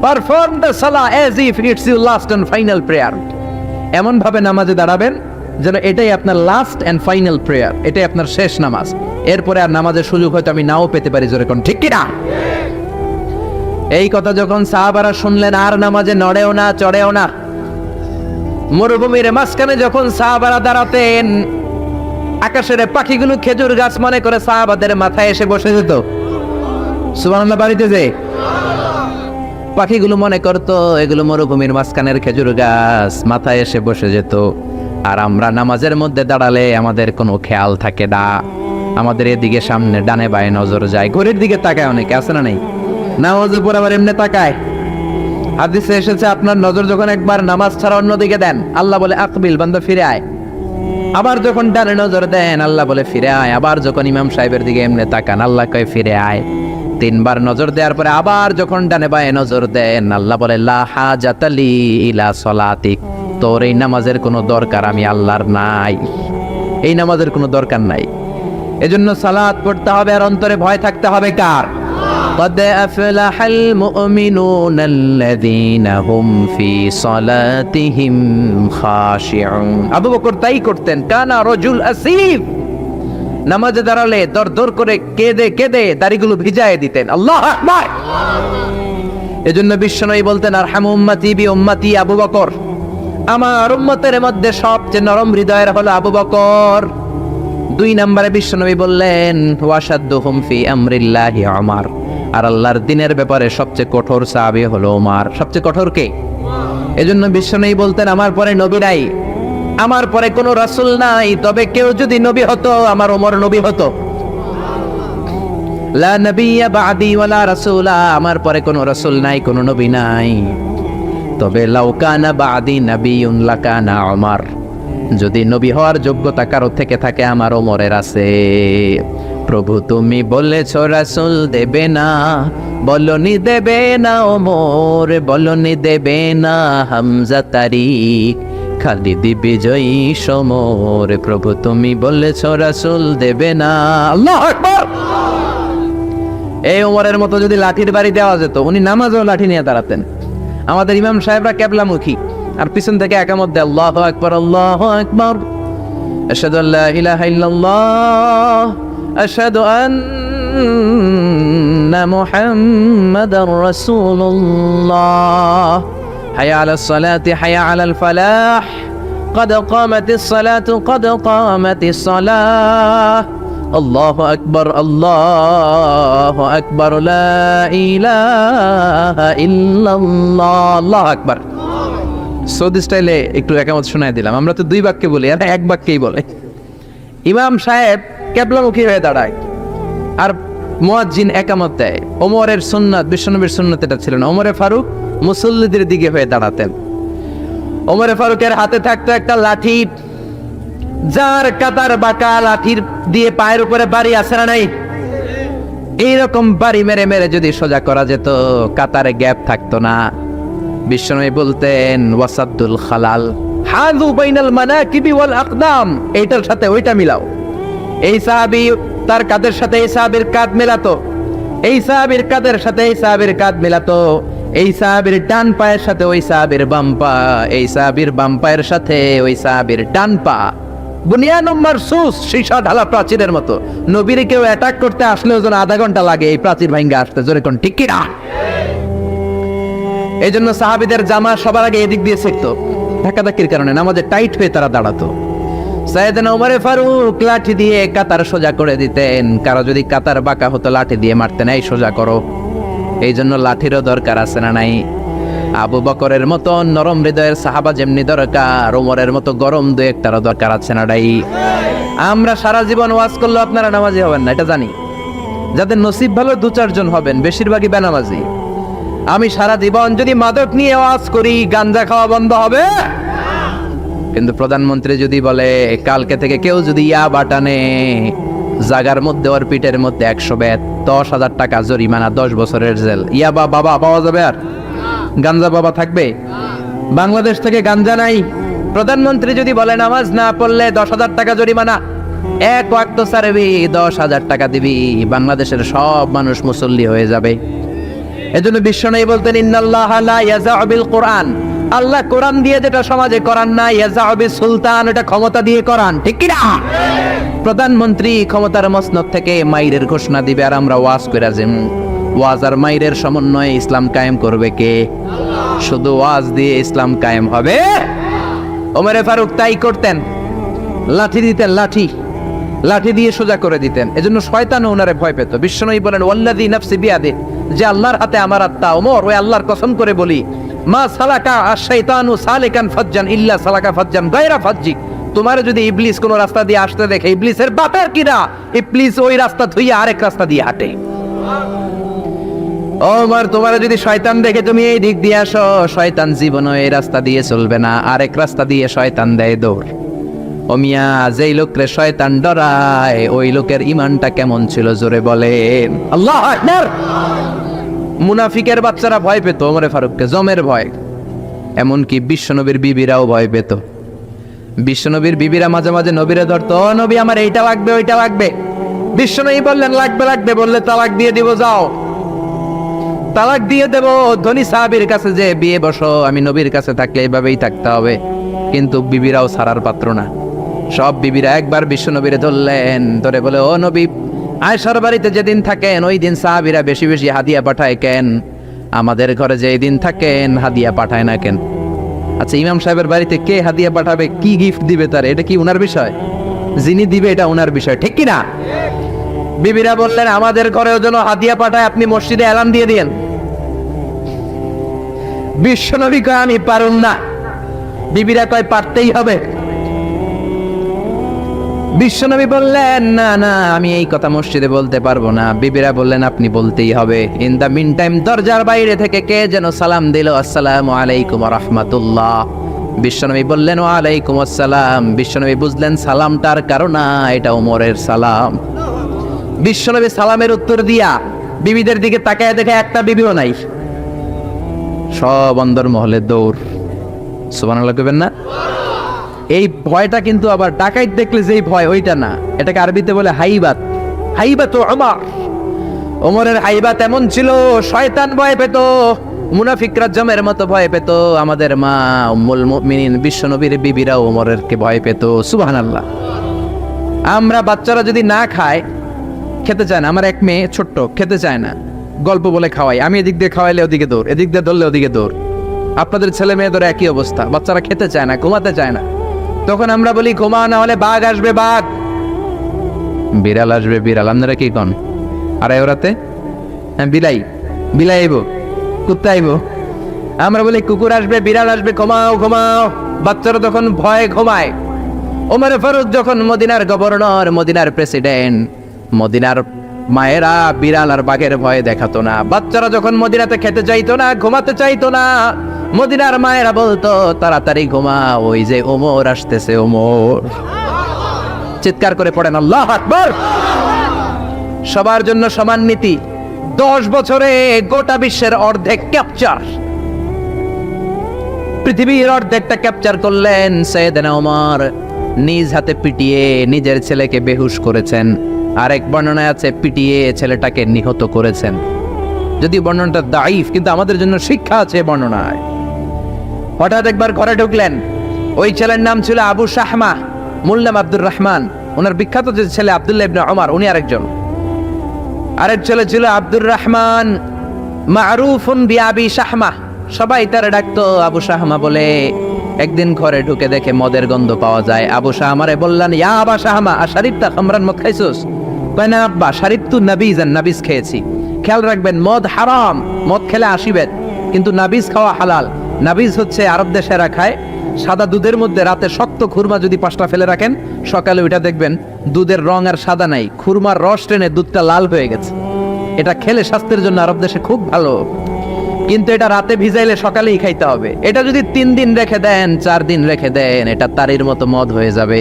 Perform the salah as if it's your last and final prayer. এমন ভাবে নামাজে দাঁড়াবেন যেন এটাই আপনার লাস্ট এন্ড ফাইনাল প্রেয়ার, এটাই আপনার শেষ নামাজ। এরপরে আর নামাজের সুযোগ হয়তো আমি নাও পেতে পারি, জোরে কোন ঠিক কি না? এই কথা যখন সাহাবারা শুনলেন আর নামাজে নড়েও না চড়েও না। মরুভূমির মাঝখানে যখন সাহাবারা দাঁড়াতেন, আকাশের পাখিগুলো খেজুর গাছ মনে করে সাহাবাদের মাথায় এসে বসে যেত। সুবহানাল্লাহ, বাড়িতে যে পাখিগুলো মনে করতো এগুলো মরুভূমির মাঝখানের খেজুর গাছ, মাথায় এসে বসে যেত। আর আমরা নামাজের মধ্যে দাঁড়ালে আমাদের কোনো খেয়াল থাকে না, আমাদের এদিকে সামনে ডানে বায়ে নজর যায়, ঘড়ির দিকে তাকায়, অনেকে আছে না নাই? নামাজে পড়ে আবার এমনি তাকায়, হাদিসে এসেছে আপনার নজর যখন একবার নামাজ ছাড়া অন্যদিকে দেন, আল্লাহ বলে আকবিল, বান্দা ফিরে আয়। আবার যখন ডানে নজর দেন, আল্লাহ বলে ফিরে আয়। আবার যখন ইমাম সাহেবের দিকে এমনি তাকান, আল্লাহ কয় ফিরে আয়। 3 বার নজর দেওয়ার পরে আবার যখন ডানে বায়ে নজর দেন, আল্লাহ বলে লা হাজাতা লি ইলা সলাতিক, তোর এই নামাজের কোনো দরকার আমি আল্লাহর নাই, এই নামাজের কোনো দরকার নাই। এজন্য সালাত পড়তে হবে আর অন্তরে ভয় থাকতে হবে কার? قد أفلح المؤمنون الذين هم في صلاتهم خاشعون। আবু বকর তাই করতেন, কানা রজুল আসিফ, নামাজে দাঁড়ালে দর করে কেঁদে কেঁদে দাড়িগুলো ভিজায় দিতেন। আল্লাহু আকবার। এজন্য বিশ্বনবী বলতেন আরহামু উম্মতি বি উম্মতি আবু বকর, আমার উম্মতের মধ্যে সবচেয়ে নরম হৃদয়ের হলো আবু বকর। 2 নম্বরে বিশ্বনবী বললেন ওয়াশাদ্দুহুম ফি আমরিল্লাহি উমর, আর আল্লাহর দ্বীনের ব্যাপারে সবচেয়ে কঠোর সাহাবী হলো ওমর। সবচেয়ে কঠোর কে? এজন্য বিশ্বনবী বলতেন আমার পরে নবী নাই, আমার পরে কোনো রাসূল নাই, তবে কেউ যদি নবী হতো আমার ওমর নবী হতো। লা নবিয়্যা বা'দি ওয়ালা রাসূলা, আমার পরে কোনো রাসূল নাই, কোনো নবী নাই, তবে লাউ কানা বা'দি নাবিয়্যুন লাকানা ওমর, যদি নবী হওয়ার যোগ্যতা কারো থেকে থাকে আমার ওমরের আছে। প্রভু তুমি বলেছ রাসূল দেবে না, বলনি দেবে না ওমর, বলনি দেবে না হামজা তারিক, খালিদ বিজয়ী সমর। প্রভু তুমি বলেছ রাসূল দেবে না। আল্লাহু আকবার। এই ওমরের মতো যদি লাঠির বাড়ি দেওয়া যেত, উনি নামাজেও লাঠি নিয়ে দাঁড়াতেন। আমাদের ইমাম সাহেবরা কেবলামুখী, আর পিছন থেকে একামত দেয় আল্লাহু আকবার আল্লাহু আকবার, আশহাদু আল্লা ইলাহা ইল্লাল্লাহ, আশহাদু আন্না মুহাম্মাদার রাসূলুল্লাহ, হাইয়া আলাস সালাতি হাইয়া আলাল ফালাহ, قد قامت الصلاة قد قامت الصلاة, আল্লাহু আকবার আল্লাহু আকবার, লা ইলাহা ইল্লাল্লাহ, আল্লাহু আকবার। সৌদি স্টাইলে একটু একামত শোনায় দিলাম। আমরা তো 2 বাক্যে বলি, আর 1 বাক্যেই বলে। ইমাম সাহেব কেবলামুখী হয়ে দাঁড়ায় আর মুয়াজ্জিন একামত দেয়। ওমরের সুন্নাত, বিশ্বনবীর সুন্নাত এটা ছিল না। ওমরে ফারুক মুসল্লিদের দিকে হয়ে দাঁড়াতেন। ওমরে ফারুকের হাতে থাকতো একটা লাঠি, যার কাতার বাঁকা, লাঠির দিয়ে পায়ের উপরে বাড়ি আছে না নাই? এইরকম বাড়ি মেরে মেরে যদি সোজা করা যেত, কাতারে গ্যাপ থাকতো না। বিশ্বনবী বলতেন ওয়াসাদুল খালাল, হাযু বাইনাল মানাকিবি ওয়াল আকদাম, এইটার সাথে ওইটা মিলাও। এই সাহাবী তার কাঁধের সাথে এই সাহাবীর কাঁধ মেলাতো, এই সাহাবীর কাঁধের সাথে এই সাহাবীর কাঁধ মেলাতো, এই সাহাবীর ডান পায়ের সাথে ওই সাহাবীর বাম পা, এই সাহাবীর বাম পায়ের সাথে ওই সাহাবীর ডান পা। বুনিয়ানুম মারসুস, সীসা ঢালা প্রাচীরের মতো। নবীরে কেউ অ্যাটাক করতে আসলেও যেন আধা ঘন্টা লাগে এই প্রাচীর ভাঙ্গা আসতে। জোরে কোন ঠিক কি না? এই জন্য সাহাবীদের জামা সবার আগে এদিক দিয়ে ছিঁড়তো, ধাক্কাধাক্কির কারণে নামাজে টাইট হয়ে তারা দাঁড়াতো। সাইয়েদনা ওমরে ফারুক লাঠি দিয়ে কাতার সোজা করে দিতেন। কারো যদি কাতার বাঁকা হতো লাঠি দিয়ে মারতেন, এই সোজা করো। এই জন্য লাঠিরও দরকার আছে না নাই? আবু বকরের মতো নরম হৃদয়ের সাহাবা যেমনি দরকার, ওমরের মতো গরম 2-1টারও দরকার আছে না নাই? আমরা সারা জীবন ওয়াজ করলে আপনারা নামাজি হবেন না, এটা জানি। যাদের নসিব ভালো 2-4 জন হবেন, বেশিরভাগই বেনামাজি। আমি সারা জীবন যদি মাদক নিয়ে ওয়াজ করি, গাঞ্জা খাওয়া বন্ধ হবে? কিন্তু প্রধানমন্ত্রী যদি বলে কালকে থেকে কেউ যদি ইয়াবা টানে, জাগার মধ্যে ওর পিঠের মধ্যে 100 বেত, 10,000 টাকা জরিমানা, 10 বছরের জেল। ইয়াবা বাবা পাওয়া যাবে? আর গাঞ্জা বাবা থাকবে? বাংলাদেশ থেকে গাঞ্জা নাই। প্রধানমন্ত্রী যদি বলে নামাজ না পড়লে 10,000 টাকা জরিমানা, 1 ওয়াক্ত সারবি 10,000 টাকা দিবি, বাংলাদেশের সব মানুষ মুসল্লি হয়ে যাবে। এজন্য বিশ্বনবী বলতেন ইন্নাল্লাহা লা ইয়াযাউ বিল কুরআন, আল্লাহ কোরআন দিয়ে যেটা সমাজে করান না, ইয়াযাউ বিস সুলতান, এটা ক্ষমতা দিয়ে করান। ঠিক কি না? প্রধানমন্ত্রী ক্ষমতার মসনদ থেকে মাইরের ঘোষণা দিবে, আর আমরা ওয়াজ করে যাম। ওয়াজ আর মাইরের সমন্বয়ে ইসলাম কায়েম করবে কে? শুধু ওয়াজ দিয়ে ইসলাম কায়েম হবে? ওমরে ফারুক তাই করতেন, লাঠি দিতেন, লাঠি দিয়ে সোজা করে দিতেন। এজন্য শয়তান ওনারে ভয় পেত। বিশ্বনবী বলেন ওয়াল্লাযী নাফসি বিয়াদিহি, যে আল্লাহর হাতে আমার আত্মা, ওমর ওই আল্লাহর কসম করে বলি, মা সালাকা আশ-শাইতানু সালিকান ফাজ্জান ইল্লা সালাকা ফাজ্জান গায়রা ফাজ্জি, তোমার যদি ইবলিস কোন রাস্তা দিয়ে আসতে দেখে, ইবলিসের বাপের কিনা, ইবলিস ওই রাস্তা ধুইয়া আরেক রাস্তা দিয়ে হাঁটে। ওমর, তোমার যদি শয়তান দেখে তুমি এই দিক দিয়ে আসো, শয়তান জীবনও এই রাস্তা দিয়ে চলবে না, আরেক রাস্তা দিয়ে শয়তান দেয় দৌড়। ও মিয়া, যেই লোকরে শয়তান ডরায় ওই লোকের ইমানটা কেমন ছিল জোরে বলেন আল্লাহু আকবার। মুনাফিকের বাচ্চারা ভয় পেত ওমরে ফারুককে, জমের ভয়। এমনকি বিশ্বনবীর বিবিরাও ভয় পেত। বিশ্বনবীর বিবিরা মাঝে মাঝে নবীরে ধরতো, ও নবী আমার এইটা লাগবে ওইটা লাগবে। বিশ্বনবী বললেন লাগবে লাগবে, বললে তালাক দিয়ে দিব, যাও তালাক দিয়ে দেব। ধনী সাহাবীর কাছে যে বিয়ে বসো, আমি নবীর কাছে থাকলে এইভাবেই থাকতে হবে। কিন্তু বিবিরাও ছাড়ার পাত্র না। সব বিবিরা একবার বিশ্বনবীরে ধরলেন, ধরে বলে, ও নবী, আয়েশার বাড়িতে যেদিন থাকেন ওই দিন সাহাবীরা বেশি বেশি হাদিয়া পাঠায় কেন? আমাদের ঘরে যে দিন থাকেন হাদিয়া পাঠায় না কেন? আচ্ছা, ইমাম সাহেবের বাড়িতে কে হাদিয়া পাঠাবে, কি গিফট দিবে তার, এটা কি উনার বিষয়? যিনি দিবে এটা উনার বিষয়, ঠিক কি না? বিবিরা বললেন, আমাদের ঘরেও যেন হাদিয়া পাঠায়, আপনি মসজিদে এলান দিয়ে দিয়েন। বিশ্বনবী কয়, আমি পারুম না। বিবিরা কয়, পারতেই হবে। বিশ্বনবী বললেন, না না, আমি এই কথা মসজিদে বলতে পারবো না। বিবিরা বললেন, আপনি বলতেই হবে। ইন দা মিন টাইম দরজার বাইরে থেকে কে যেন সালাম দিল, আসসালামু আলাইকুম ওয়া রাহমাতুল্লাহ। বিশ্বনবী বললেন, ওয়া আলাইকুম আসসালাম। বিশ্বনবী বুঝলেন সালামটার কারণ না, এটা ওমরের সালাম। বিশ্বনবী সালামের উত্তর দিয়া বিবিদের দিকে তাকায় দেখে একটা বিবিও নাই। সব অন্দরমহলে দৌড়। সুবহানাল্লাহ কইবেন না? এই ভয়টা কিন্তু আবার ডাকাইত দেখলে যেই ভয় ওইটা না, এটাকে আরবিতে বলে হাইবাত। হাইবাত ওমর, ওমরের হাইবাত এমন ছিল, শয়তান ভয় পেত, মুনাফিকরা জমের মতো ভয় পেত। আমাদের মা উম্মুল মুমিনিন বিশ্বনবীর বিবিরা ওমরেরকে ভয় পেত। সুবহানাল্লাহ। আমরা বাচ্চারা যদি না খায়, খেতে চায় না, আমার এক মেয়ে ছোট্ট খেতে চায় না, গল্প বলে খাওয়াই, আমি এদিক দিয়ে খাওয়াইলে ওদিকে দৌড়, এদিক দিয়ে ধরলে ওদিকে দৌড়। আপনাদের ছেলে মেয়েদের একই অবস্থা, বাচ্চারা খেতে চায় না, ঘুমাতে চায় না। তখন আমরা বলি, ঘুমা না হলে বাঘ আসবে, বাঘ, বিড়াল আসবে, বিড়াল। আপনারা কি কন? আর ওরাতে হ্যাঁ বিলাই, বিলাই আইব, কুত্তা আইব। আমরা বলি কুকুর আসবে, বিড়াল আসবে, ঘুমাও ঘুমাও। বাচ্চারা তখন ভয়ে ঘুমায়। ওমর ফারুক যখন মদিনার গভর্নর, মদিনার প্রেসিডেন্ট, মদিনার মায়েরা বিড়াল আর বাঘের ভয়ে দেখাতো না। বাচ্চারা যখন মদিনাতে খেতে চাইতো না, ঘুমাতে চাইতো না, মদিনার মায়েরা বলতো, তাড়াতাড়ি ঘুমা, ওই যে ওমর আসতেছে, ওমর। চিৎকার করে পড়েন আল্লাহু আকবার। সবার জন্য সমান নীতি। 10 বছরে গোটা বিশ্বের অর্ধেক ক্যাপচার, পৃথিবীর অর্ধেকটা ক্যাপচার করলেন সাইয়েদনা ওমর। নিজ হাতে পিটিয়ে নিজের ছেলেকে বেহুশ করেছেন। আরেক বর্ণনায় আছে পিটিয়ে ছেলেটাকে নিহত করেছেন। যদি বর্ণনাটা দাইফ, কিন্তু আমাদের জন্য শিক্ষা আছে বর্ণনায়। হঠাৎ একবার ঘরে ঢুকলেন, ওই ছেলের নাম ছিল আবু শাহমা, মূল নাম আব্দুর রহমান। ওনার বিখ্যাত যে ছেলে আব্দুল্লাহ ইবনে ওমর, উনি আরেকজন। আরেক ছেলে ছিল আব্দুর রহমান, মারুফুন বিআবি শাহমা, সবাই তার ডাকতো আবু শাহমা বলে। একদিন ঘরে ঢুকে দেখে মদের গন্ধ পাওয়া যায়। আবু শাহমারে বললেন, ইয়া আবা শাহমা, আশারিবতা খামরান, মদ খাইছস? কয় না আব্বা, শারিবতু নাবিজান, নাবিজ খেয়েছি। খেয়াল রাখবেন, মদ হারাম, মদ খেলে আসিবেন, কিন্তু নাবিজ খাওয়া হালাল। নাবিজ হচ্ছে আরব দেশেরা খায়, সাদা দুধের মধ্যে রাতে শক্ত খুরমা যদি 5টা ফেলে রাখেন, সকালে ওইটা দেখবেন দুধের রং আর সাদা নাই, খুরমার রস টেনে দুধটা লাল হয়ে গেছে। এটা খেলে স্বাস্থ্যের জন্য আরব দেশে খুব ভালো, কিন্তু এটা রাতে ভিজাইলে সকালেই খাইতে হবে। এটা যদি 3 দিন রেখে দেন, 4 দিন রেখে দেন, এটা তারির মতো মদ হয়ে যাবে,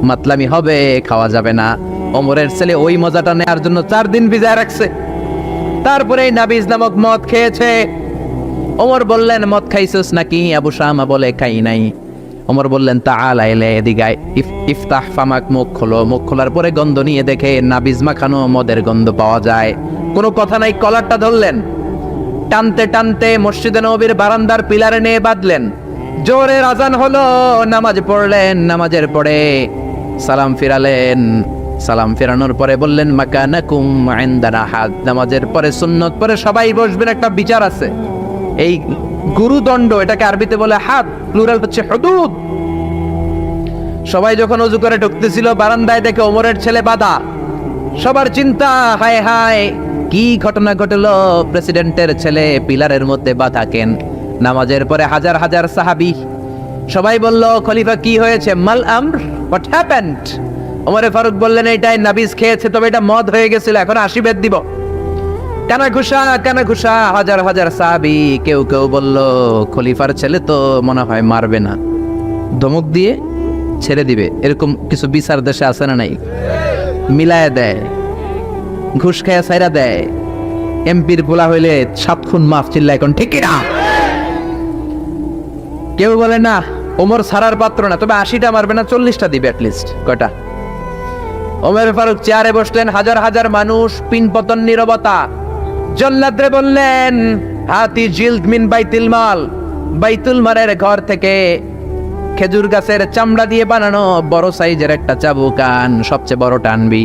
মাতলামি হবে, খাওয়া যাবে না। ওমরের ছেলে ওই মজাটা নেওয়ার জন্য 4 দিন ভিজায় রাখছে, তারপরে নাবিজ নামক মদ খেয়েছে। ওমর বললেন, মদ খাইছস নাকি? আবু শাহমা বলে, খাই নাই। ওমর বললেন, তাআলা ইলা, এদিকে আয়, ইফতাহ ফামাক, মুখ খোলো। মুখ খোলার পরে গন্ধ নিয়ে দেখে নাবিজ মাখানো মদের গন্ধ পাওয়া যায়। কোনো কথা নাই, কলারটা ধরলেন, টানতে টানতে মসজিদে নববীর বারান্দার পিলারে নিয়ে বাঁধলেন। জোরে আযান হলো, নামাজ পড়লেন। নামাজের পরে সালাম ফিরালেন। সালাম ফেরানোর পরে বললেন, মাকানাকুম ইনদানা হাদ। নামাজের পরে সুন্নত পরে সবাই বসবেন, একটা বিচার আছে। এই গুরুদণ্ড, এটাকে আরবিতে বলে হাদ, প্লুরাল হচ্ছে হুদুদ। সবাই যখন ওযু করে ঢুকতেছিল, বারান্দায় দেখে ওমরের ছেলে বাধা। সবার চিন্তা, হায় হায়, কি ঘটনা ঘটলো? প্রেসিডেন্টের ছেলে পিলারের মধ্যে বাধা কেন? নামাজের পরে হাজার হাজার সাহাবী সবাই বলল, খলিফা কি হয়েছে? মাল আমর, হোয়াট হ্যাপেন্ড? ওমর ফারুক বললেন, এটাই নাবিজ খেয়েছে, তবে এটা মদ হয়ে গেছিল, এখন 80 বেদ দিব। কানা ঘুষা হাজার হাজার সাহাবী। কেউ কেউ বলল খলিফার ছেলে তো মনে হয় মারবে না, ধমক দিয়ে ছেড়ে দিবে। এরকম কিছু বিচার দেশে আছে না নাই? মিলায় দেয়, ঘুষ খায়া ছাইরা দেয়। এমপির পোলা হইলে 7 খুন মাফ, চিল্লা এখন ঠিক না? কেউ বলে না ওমর ছাড়ার পাত্র না, তবে 80টা মারবে না, 40টা দিবে অ্যাটলিস্ট। কয়টা? ওমর ফারুক চেয়ারে বসলেন, হাজার হাজার মানুষ, পিনপতন নীরবতা। জল্লাদরে বললেন হাতি জিলদ মিন বাইতুল মাল, বাইতুল মালের ঘর থেকে খেজুর গাছের চামড়া দিয়ে বানানো বড় সাইজের একটা চাবুক আন, সবচেয়ে বড়টা আনবি।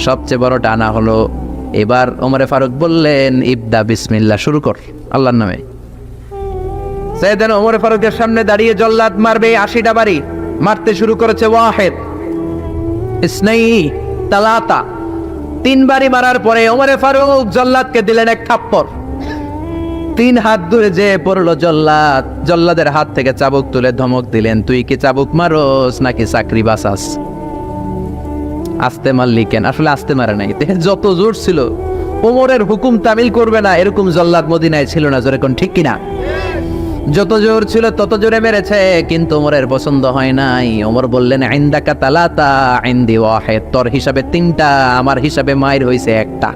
সবচেয়ে বড়টা আনা হলো। এবার ওমরে ফারুক বললেন ইবদা বিসমিল্লাহ, শুরু কর আল্লাহর নামে। সাইয়েদনা ওমরে ফারুকের সামনে দাঁড়িয়ে জল্লাদ মারবে 80টা বাড়ি। মারতে শুরু করেছে ওয়াহিদ, ইসনাইনি, তালাতা। 3 বাড়ি মারার পরে ওমরে ফারুক জল্লাদকে দিলেন এক থাপ্পড়। 3 হাত দূরে যে পড়লো জল্লাদ। জল্লাদের হাত থেকে চাবুক তুলে ধমক দিলেন, তুই কি চাবুক মারোস নাকি চাকরি বাঁচাস? আস্তে মারলি কেন? আসলে আস্তে মারে নাই, যত জোর ছিল ওমরের হুকুম তামিল করবে না এরকম জল্লাদ মদিনায় ছিল না। জোরে কোন ঠিক কিনা? যত জোর ছিল তত জোরে মেরেছে, কিন্তু ওমরের পছন্দ হয় নাই। ওমর বললেন ইনদাকা তালাতা ইনদি ওয়াহিদ, তোর হিসাবে 3টা, আমার হিসাবে মায়ের হইছে 1টা।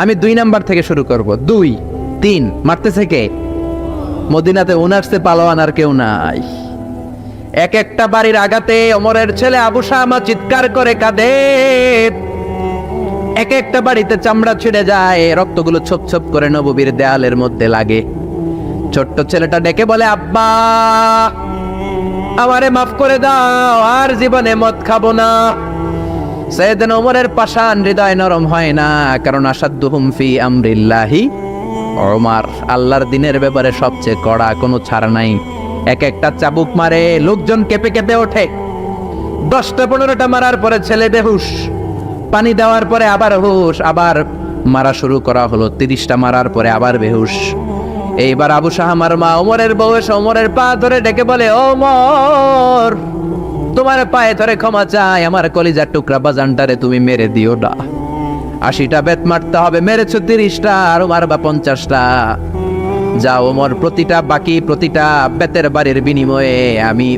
আমি 2 নাম্বার থেকে শুরু করব। 2, 3 মারতেছে কে? মদিনাতে ওনারসে পালোয়ান আর কেউ নাই। এক একটা বাড়ির আঘাতে ওমরের ছেলে আবু শামা চিৎকার করে কাঁদে। এক একটা বাড়িতে চামড়া ছিঁড়ে যায়, রক্তগুলো ছোপ ছোপ করে নববীর দেয়ালের মধ্যে লাগে। ছোট্ট ছেলেটা ডেকে বলে আব্বা আমারে মাফ করে দাও, আর জীবনে মদ খাবো না। সাইয়েদনা ওমরের পাষাণ হৃদয় নরম হয় না, কারণ আসাদ্দুহুম ফি আমরিল্লাহি ওমর, আল্লাহর দিনের ব্যাপারে সবচেয়ে কড়া, কোনো ছাড় নাই। এক একটা চাবুক মারে, লোকজন কেঁপে কেঁপে ওঠে। 10টা 15টা মারার পরে ছেলে বেহুশ, পানি দেওয়ার পরে আবার হুশ, আবার মারা শুরু করা হলো। 30টা মারার পরে আবার বেহুশ। এইবার আবু শাহামার মা ওমরের বউ এসে ওমরের পা ধরে ডেকে বলে ওমর তোমার পায়ে ধরে ক্ষমা চাই, আমার কলিজার টুকরা বাজানটারে তুমি মেরে দিও না। 80টা বেত মারতে হবে, মেরেছো 30টা, আর মারবা 50টা। যাও ওমর, প্রতিটা বেতের বাড়ির বিনিময়ে আমি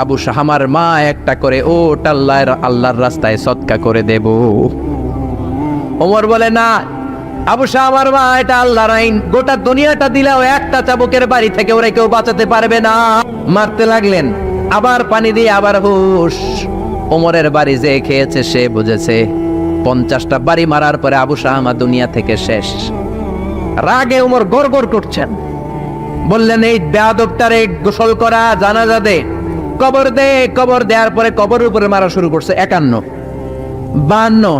আবু শাহামার মা একটা করে ওট আল্লাহর রাস্তায় সদকা করে দেব। ওমর বলে না আবু শাহামার মা, এটা আল্লাহর আইন, গোটা দুনিয়াটা দিলেও একটা চাবুকের বাড়ি থেকে ওরা কেউ বাঁচাতে পারবে না। মারতে লাগলেন, আবার পানি দিয়ে আবার হুশ। ওমরের বাড়ি যে খেয়েছে সে বুঝেছে। 50টা বাড়ি মারার পরে আবু শাহামা দুনিয়া থেকে শেষ। রাগে ওমর গড়গড় করছেন, বললেন এই বেয়াদবটারে গোসল করা, জানাজা দে, কবর দে। কবর দেওয়ার পরে কবরের উপরে মারা শুরু করছে। 51, 52,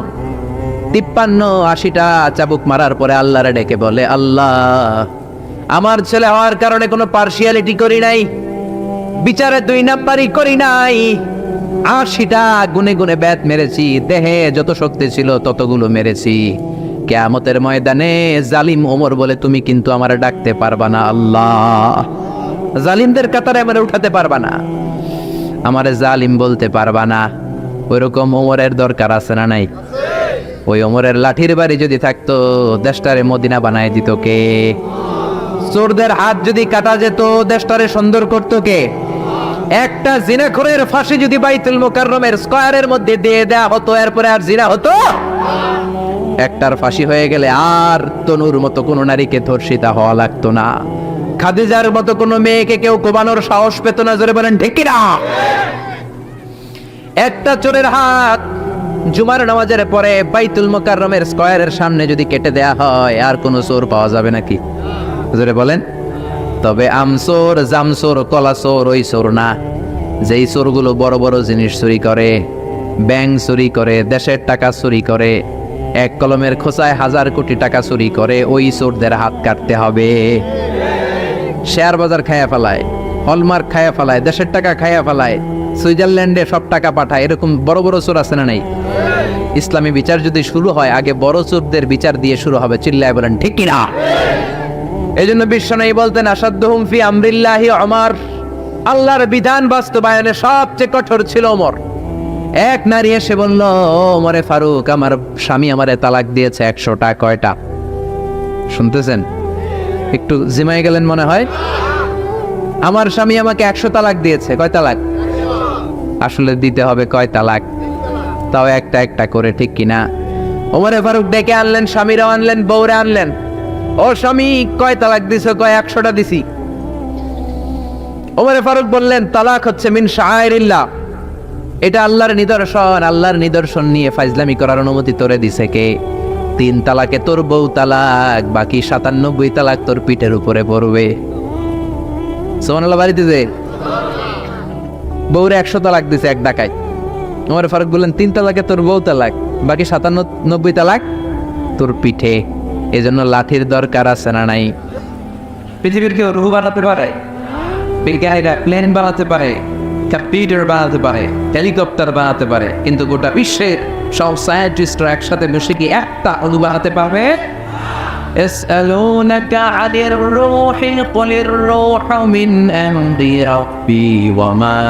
53, 80টা চাবুক মারার পরে আল্লাহরে ডেকে বলে আল্লাহ আমার ছেলে হওয়ার কারণে কোনো পার্সিয়ালিটি করি নাই, বিচারে 2 নাম্বারই করি নাই। 80টা গুনে গুনে বেত মেরেছি, দেহে যত শক্তি ছিল ততগুলো মেরেছি। কিয়ামতের ময়দানে জালিম ওমর বলে তুমি কিন্তু আমারে ডাকতে পারবা না আল্লাহ, জালিমদের কাতারে আমারে উঠাতে পারবা না, আমারে জালিম বলতে পারবা না। ওইরকম ওমরের দরকার আছে না নাই? ওই ওমরের লাঠির বাড়ি যদি থাকতো দেশটারে মদিনা বানায় দিত কে? চোরদের হাত যদি কাটা যেত দেশটারে সুন্দর করতো কে? একটা জিনাখোরের ফাঁসি যদি বাইতুল মুকাররমের স্কয়ারের মধ্যে দিয়ে দেয়া হতো, এরপরে আর জিনা হতো? একটার ফাঁসি হয়ে গেলে আর তনুর মতো কোনো নারীকে ধর্ষিতা হওয়া লাগতো না, খাদিজার মতো কোনো মেয়েকে কেউ কোবানোর সাহস পেত না। জোরে বলেন ঠিক কিনা? একটা চোরের হাত জুমার নামাজের পরে বাইতুল মুকাররমের স্কয়ারের সামনে যদি কেটে দেয়া হয়, আর কোনো চোর পাওয়া যাবে নাকি? জোরে বলেন। তবে আমচোর, জামচোর, কলাচোর ওই চোর না, যেই চোরগুলো বড় বড় জিনিস চুরি করে, ব্যাংক চুরি করে, দেশের টাকা চুরি করে, এক কলমের খোঁচায় 1000 কোটি টাকা চুরি করে, ওই চোরদের হাত কাটতে হবে। শেয়ার বাজার খায়া ফেলায়, হলমার্ক খায়া ফেলায়, দেশের টাকা খায়া ফেলায়, সুইজারল্যান্ডে সব টাকা পাঠায়, এরকম বড় বড় চোর আছে না নাই? ইসলামী বিচার যদি শুরু হয় আগে বড় চোরদের বিচার দিয়ে শুরু হবে। চিল্লায় বলেন ঠিক কিনা? এই জন্য বিশ্বনবী বলতেন আসাদ্দুহুম ফি আমরিল্লাহি ওমর, আল্লাহর বিধান বাস্তবায়নে সবচেয়ে কঠোর ছিল ওমর। এক নারী এসে বলল, ওমরে ফারুক, আমার স্বামী আমারে তালাক দিয়েছে 100টা। কয়টা? শুনতেছেন? একটু জিমাই গেলেন মনে হয়। আমার স্বামী আমাকে 100 তালাক দিয়েছে। কয় তালাক? আসলে দিতে হবে কয় তালাক? তাও একটা একটা করে, ঠিক কিনা? ওমরে ফারুক ডেকে আনলেন, স্বামীরা আনলেন, বউরে আনলেন। ও স্বামী, কয় তালাক দিছো? কয় 100টা দিছি। ওমরে ফারুক বললেন, তালাক হচ্ছে মিন শাআইরিল্লাহ, এটা আল্লাহর নিদর্শন। আল্লাহর নিদর্শন নিয়ে ফাইজলামি করার অনুমতি তোরে দিছে কে? 3 তালাকে তোর বউ তালাক, বাকি 97 তালাক তোর পিঠের উপরে পড়বে। সুবহানাল্লাহ। বাড়িতে যে বউরে 100 তালাক দিছে এক ডাকায়। ওমর ফারুক বললেন, 3 তালাকে তোর বউ তালাক, বাকি 97 তালাক তোর পিঠে। এজন্য লাঠির দরকার আছে না নাই? পৃথিবীর কেউ রুহু বানাতে পারে? বিজ্ঞানীরা প্লেন বানাতে পারে, কম্পিউটার বানাতে পারে, হেলিকপ্টার বানাতে পারে, কিন্তু গোটা বিশ্বের সব সায়েন্টিস্টরা একসাথে বসে কি একটা অণু বানাতে পারবে? يسألونك عن الروح قل الروح من أمر ربي وما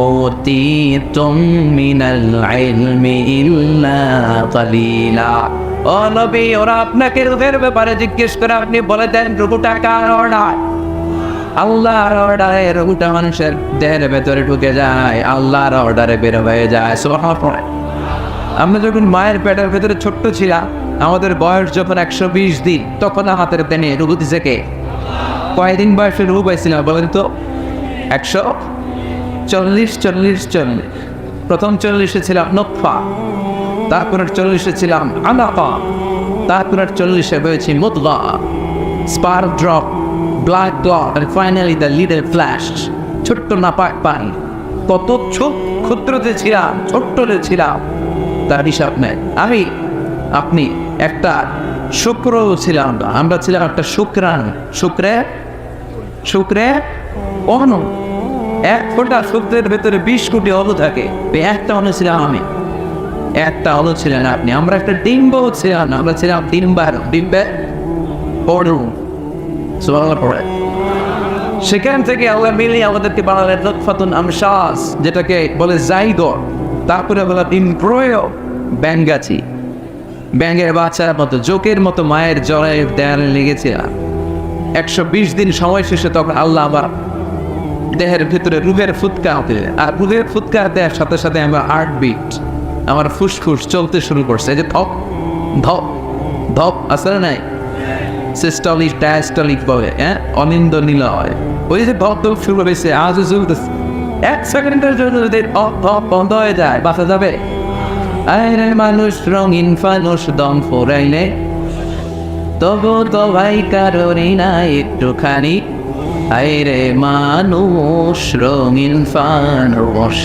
أوتيتم من العلم إلا قليلا। ও নবী, ওরা আপনাকে রূহের ব্যাপারে জিজ্ঞেস করে, আপনি বলে দেন রূহটা কার অর্ডার? আল্লাহর অর্ডারে রূহটা মানুষের দেহের ভেতরে ঢুকে যায়, আল্লাহর অর্ডারে বের হয়ে যায়। সুবহানাল্লাহ। আমরা যখন মায়ের পেটের ভেতরে ছোট্ট ছিলাম, আমাদের বয়স যখন 120 দিন, তখন হাতের পেনে রূহ দিছে কে? কয়দিন বয়সে রূহ পাইছিলাম বলেন তো? 140। প্রথম 40-এ ছিলাম নতফা, তারপরের 40-এ ছিলাম আলাকা, তারপরের 40-এ হয়েছি মুদগা, spark drop, blood clot, and finally the little flash, ছোট্ট নাপাক পানি। কত ক্ষুদ্রতে ছিলাম, ছোট্টতে ছিলাম, তার হিসাব নেই। আপনি একটা শুক্র ছিলাম, আমরা ছিলাম একটা শুক্রাণু। শুক্রে অণু। 1 ফোঁটা শুক্রের ভেতরে 20 কোটি অণু থাকে। একটা অণু ছিলাম আমি, একটা অণু ছিলেন আপনি। আমরা একটা ডিম্ব ছিলাম, আমরা ছিলাম ডিম্বের অণু। সুবহানাল্লাহ। সেখান থেকে আল্লাহ মিলিয়ে আমাদেরকে বানালেন নতফাতুন আমশাজ, যেটাকে বলে জাইগোট, তারপরে বলা ইমব্রয়ো, ব্যাঙ্গাচি, ব্যাঙের বাচ্চার মতো, জোকের মতো মায়ের জরায়ের দেয়ালে লেগেছিলাম। 120 দিন সময় শেষে তখন আল্লাহ আমার দেহের ভিতরে রুহের ফুৎকার দিলেন। আর রুহের ফুৎকার দেওয়ার সাথে সাথে আমার হার্টবিট, আমার ফুসফুস চলতে শুরু করছে। এই যে ধপ ধপ ধপ আসলে নাই, সিস্টলিক ডায়াস্টলিক বলে, অনিন্দ নিলয়, ওই যে ধপ ধপ শুরু হয়েছে, আজও চলতেছে। 1 সেকেন্ডের জন্য যদি ধপ বন্ধ হয়ে যায়, বাঁচা যাবে? আরে মানুষ রঙিন ফানুষ, দম ফোরাইলে তবু তো ভাই কারোরই না একটুখানি। আরে মানুষ রঙিন ফানুষ,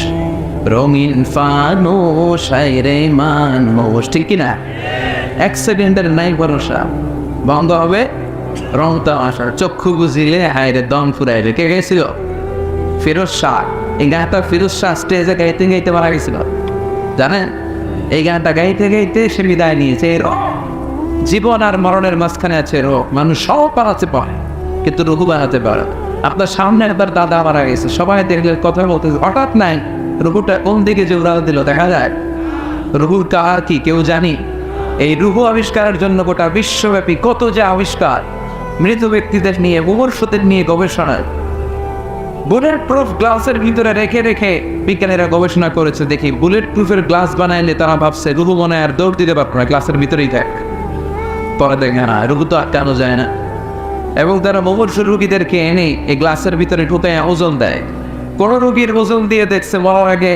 রঙিন ফানুষ, আরে মানুষ, ঠিক কিনা? 1 সেকেন্ডের নাই ভরসা, বন্ধ হবে রং তামাশা। চক্ষু বুঝিলে হায়রে দম ফুরাইলে। কে গেছিল? ফিরোজ শাহ। এই গানটা ফিরোজ শাহ স্টেজে গাইতে গাইতে মারা গেছিল, জানেন? এই গানটা গাইতে গাইতে সে বিদায় নিয়েছে। জীবন আর মরণের মাঝখানে আছে রোগ। মানুষ সব বানাতে পারে, কিন্তু রঘু বানাতে পারে। আপনার সামনে একবার দাদা মারা গেছে, সবাই দেখলে কথা বলতে, হঠাৎ নাই রঘুটা কোন দিকে যে উড়াল দিল দেখা যায়? রঘুর কার কি কেউ জানি? এই রুহু আবিষ্কারের জন্য গোটা বিশ্বব্যাপী কত যে আবিষ্কার, মৃত ব্যক্তিদের নিয়ে, মুমূর্ষুদের নিয়ে গবেষণা। বুলেট প্রুফ গ্লাসের ভিতরে রেখে রেখে বিজ্ঞানীরা গবেষণা করেছে। দেখি বুলেট প্রুফের গ্লাস বানাইলে তারা ভাবছে রুহু মনে আর দৌড় দিতে পারবে না, গ্লাসের ভিতরেই থাক। পরে দেখে না, রুহু তো আটকানো যায় না। এবং তারা মুমূর্ষু রুগীদেরকে এনে এই গ্লাসের ভিতরে ঢুকে ওজন দেয়। কোন রুগীর ওজন দিয়ে দেখছে মরার আগে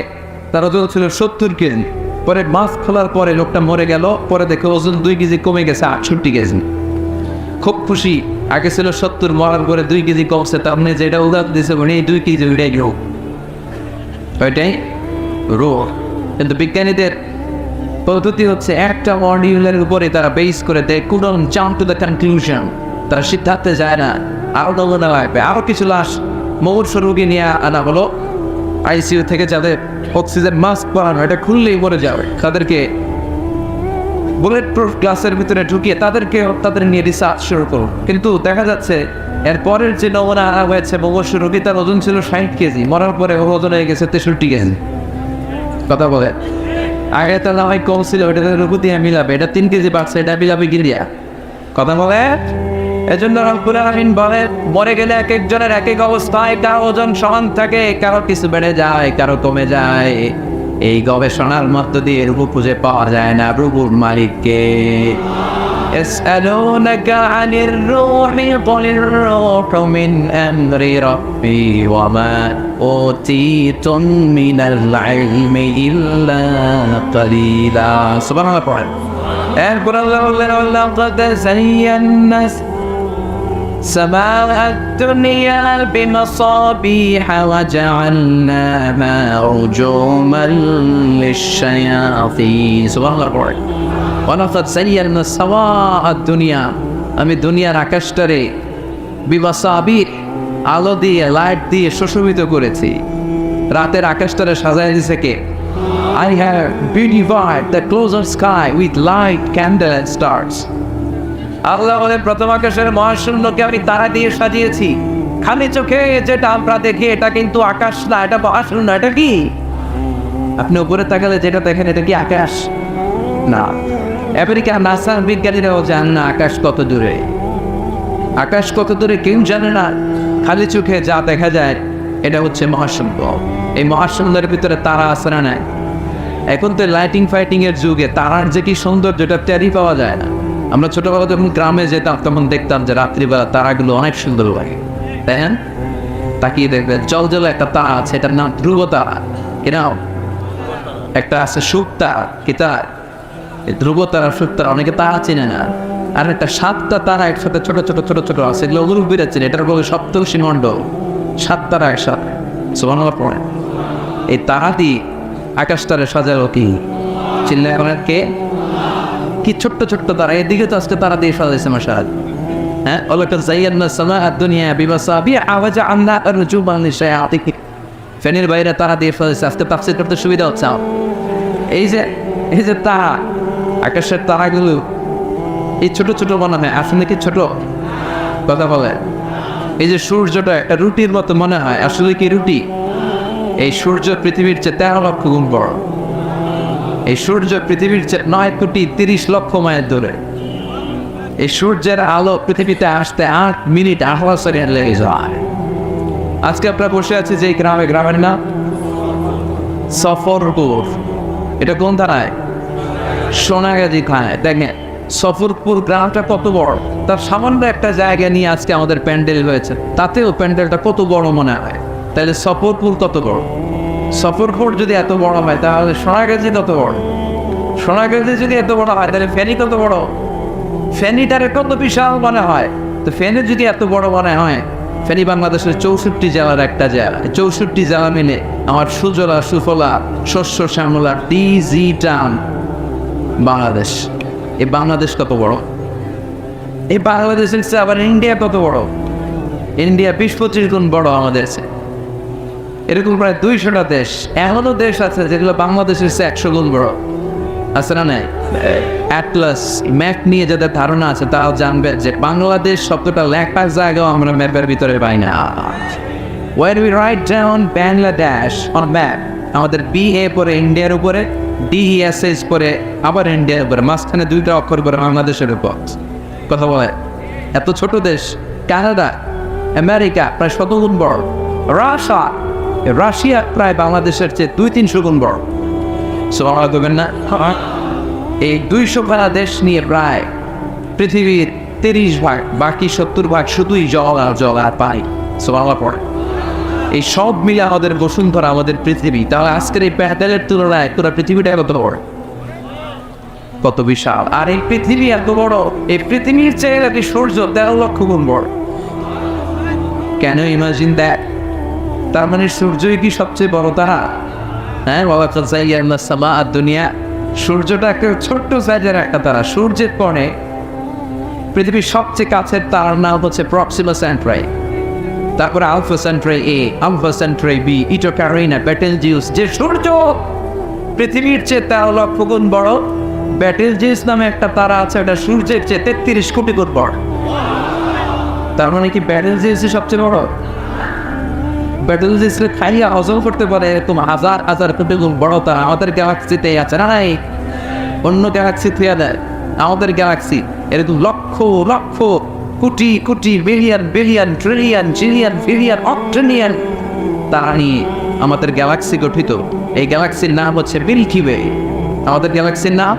তার ওজন ছিল 70 কেজি, পরে মাছ খোলার পরে লোকটা মরে গেল, পরে দেখে ওজন 2 কেজি কমে গেছে 68 কেজি। খুব খুশি, আগে ছিল 70, মরার পরে 2 কেজি কমছে, তার মানে যেটা উদাহরণ দিয়েছে উনি 2 কেজি, ওইটাই রোগ, ওইটাই রোগ। কিন্তু বিজ্ঞানীদের পদ্ধতি হচ্ছে একটা মডিউলের উপরে তারা বেস করে দেয়, couldn't jump to the conclusion, তারা সিদ্ধান্তে যায় না। আরো নমুনা লাগবে, আরো কিছু লাশ মুমূর্ষু রোগী নিয়ে আনা হলো আইসিইউ থেকে, যাদের অক্সিজেন মাস্ক পরানো, এটা খুললেই মরে যাবে, তাদেরকে বুলেট প্রুফ গ্লাসের ভিতরে ঢুকিয়ে তাদের নিয়ে রিসার্চ শুরু করুন। কিন্তু দেখা যাচ্ছে এর পরের যে নমুনা আনা হয়েছে মুমূর্ষু রোগী, তার ওজন ছিল 60 কেজি, মরার পরে ওর ওজন হয়ে গেছে 63 কেজি। কথা বলে আগে তো না হয় কম ছিল, ওটা রুকু দিয়ে মিলাবে, এটা 3 কেজি বাড়ছে, এটা মিলাবে গিরিয়া। কথা বলে এজন্য রব্বুল আলামিন বলে মরে গেলে এক একজনের এক এক অবস্থায়, কারো ওজন সমান থাকে, কারো কিছু বেড়ে যায়, কারো কমে যায়। এই গবেষণার মধ্য দিয়ে রূপ খুঁজে পাওয়া যায় না রূপুর মালিককে। يسألونك عن الروح قل الروح من أمر ربي وما أوتيتم من العلم إلا قليلا سبحان الله. এরপর আল্লাহ বললেন ولقد زينا السماء الدنيا بمصابيح وجعلناها رجوما للشياطين سبحان الله. ولقد زينا السماء الدنيا আমি দুনিয়ার আকাশটারে বিমাসাবিহ আলো দিয়ে লাইট দিয়ে সুশোভিত করেছি। রাতের আকাশটারে সাজায় দিয়েছে কে? I have beautified the closer sky with light, candle and stars. আল্লাহ বলে প্রথম আকাশের মহাশূন্যকে আমি তারা দিয়ে সাজিয়েছি। খালি চোখে যেটা আমরা দেখি এটা কিন্তু আকাশ না, এটা মহাশূন্য। এটা কি? আপনি উপরে তাকালে যেটা দেখেন এটা কি আকাশ? না। আমেরিকা নাসার বিজ্ঞানীরাও জানেন না আকাশ কত দূরে। আকাশ কত দূরে কেউ জানে না। খালি চোখে যা দেখা যায় এটা হচ্ছে মহাশূন্য। এই মহাশূন্যের ভিতরে তারা আছে না নাই? এখন তো লাইটিং ফাইটিং এর যুগে তারার যে কি সৌন্দর্য এটা টেরই পাওয়া যায় না। আমরা ছোটবেলা যখন গ্রামে যেতাম তখন দেখতাম যে রাত্রিবেলা তারাগুলো অনেক সুন্দর লাগে, তাই না? তাকিয়ে দেখবেন জল জলে একটা তারা আছে, এটার নাম ধ্রুব তারা। এরাও একটা আছে সুখ তারা, কি তার ধ্রুব তারা, সুখ তারা, অনেকে তারা চিনে না। আর একটা 7টা তারা একসাথে ছোট ছোট ছোট ছোট আছে, এগুলো অনুরূপ বেরোচ্ছেন, এটার বলে সপ্তর্ষি মণ্ডল। 7 তারা একসাথে সুবহানাল্লাহ পড়ে। এই তারা দিয়ে আকাশটারে সাজালো কি? চিল্লায় এখন কে? কি ছোট্ট ছোট্ট তারা, এদিকে তো আজকে তারা দিয়ে সাজাইছে মাশাআল্লাহ। হ্যাঁ, ওয়ালাকাদ যায়্যানা সামাআ দুনিয়া বিমাসাবিহ ওয়া জাআলনা রুজুমান লিশায়াতিন। ফেনের বাইরে তারা দিয়ে সাজাইছে, আজকে তাফসীর করতে সুবিধা হচ্ছে। এই যে তারা, আকাশের তারাগুলো এই ছোট ছোট মনে হয়, আসলে কি ছোট? কথা বলে এই যে সূর্যটা একটা রুটির মতো মনে হয়, আসলে কি রুটি? এই সূর্য পৃথিবীর চেয়ে 13 লক্ষ গুণ বড়। এই সূর্য পৃথিবীর চেয়ে 9,30,00,000 মাইল দূরে। এই সূর্যের আলো পৃথিবীতে আসতে 8 মিনিট 8 সেকেন্ড লেগে যায়। আজকে আমরা বসে আছি যে গ্রামে, গ্রামের নাম সফরপুর। এটা কোন থানায়? সোনাগাজী থানায়। দেখেন সফরপুর গ্রামটা কত বড়। তার সামান্য একটা জায়গা নিয়ে আজকে আমাদের প্যান্ডেল হয়েছে, তাতেও প্যান্ডেলটা কত বড় মনে হয়। তাহলে সফরপুর কত বড়? সফরপুর যদি এত বড় হয় তাহলে সোনাগাজী কত বড়? সোনাগাজী যদি এত বড় হয় তাহলে ফেনী কত বড়? ফেনীটারে কত বিশাল মনে হয়। তো ফেনী যদি এত বড় মনে হয়, ফেনী বাংলাদেশের 64 জেলার একটা জেলা। 64 জেলা মিলে আমার সুজলা সুফলা শস্য শ্যামলা ডিজি টাউন বাংলাদেশ। এই বাংলাদেশ কত বড়? এই বাংলাদেশের চেয়ে আবার ইন্ডিয়া কত বড়? ইন্ডিয়া 20-25 গুণ বড় আমাদের চেয়ে। এরকম প্রায় 200টা দেশ, এমনও দেশ আছে যেগুলো বাংলাদেশের চেয়ে 100 গুণ বড়। আছে না নাই? অ্যাটলাস ম্যাপ নিয়ে যাদের ধারণা আছে তারাও জানবে যে বাংলাদেশ শব্দটা লেখার জায়গাও আমরা ম্যাপের ভিতরে পাই না। When we write down Bangladesh on map, আমাদের BA পরে ইন্ডিয়ার উপরে, DESS পরে আবার ইন্ডিয়ার উপরে, মাঝখানে 2টা অক্ষর পরে বাংলাদেশের উপর। কথা বলে এত ছোট দেশ। কানাডা, আমেরিকা প্রায় 100 গুণ বড়। রাশিয়া প্রায় বাংলাদেশের চেয়ে 200-300 গুণ বড়। সুবহানাল্লাহ বলবেন না? এই 200 খানা দেশ নিয়ে প্রায় পৃথিবীর 30 ভাগ, বাকি 70 ভাগ শুধুই জল আর জল আর পানি। সুবহানাল্লাহ পড়ে। এই সব মিলে আমাদের বসুন্ধরা, আমাদের পৃথিবী। তাহলে আজকের এই প্যান্ডেলের তুলনায় পুরো পৃথিবীটা কত বড়, কত বিশাল। আর এই পৃথিবী এত বড়, এই পৃথিবীর চেয়ে নাকি সূর্য 13 লক্ষ গুণ বড়। কেন ইমাজিন দ্যাট? তার মানে সূর্যই কি সবচেয়ে বড় তারা? হ্যাঁ, ওয়ালাকাদ যায়্যানা সামাআ দুনিয়া। সূর্যটা একটা ছোট্ট সাইজের একটা তারা। সূর্যের পরে পৃথিবীর সবচেয়ে কাছের তারার নাম হচ্ছে প্রক্সিমা সেন্ট্রাই, তারপরে আলফা সেন্ট্রাই এ, আলফা সেন্ট্রাই বি, ইটো ক্যারিনা, বেটেলজিউস। যে সূর্য পৃথিবীর চেয়ে 13 লক্ষ গুণ বড়, বেটেলজিউস নামে একটা তারা আছে, ওটা সূর্যের চেয়ে 33 কোটি গুণ বড়। তার মানে কি বেটেলজিউসই সবচেয়ে বড়? ব্যাটালিস্টে খাইয়া হজম করতে পারে এরকম হাজার হাজার কোটি গুণ বড়তা আমাদের গ্যালাক্সিতে আছে না নাই? অন্য গ্যালাক্সি থুয়া দেয়, আমাদের গ্যালাক্সি এরকম lakh lakh crore crore billion billion trillion zillion billion octillion তারা নিয়ে আমাদের গ্যালাক্সি গঠিত। এই গ্যালাক্সির নাম হচ্ছে মিল্কি ওয়ে। আমাদের গ্যালাক্সির নাম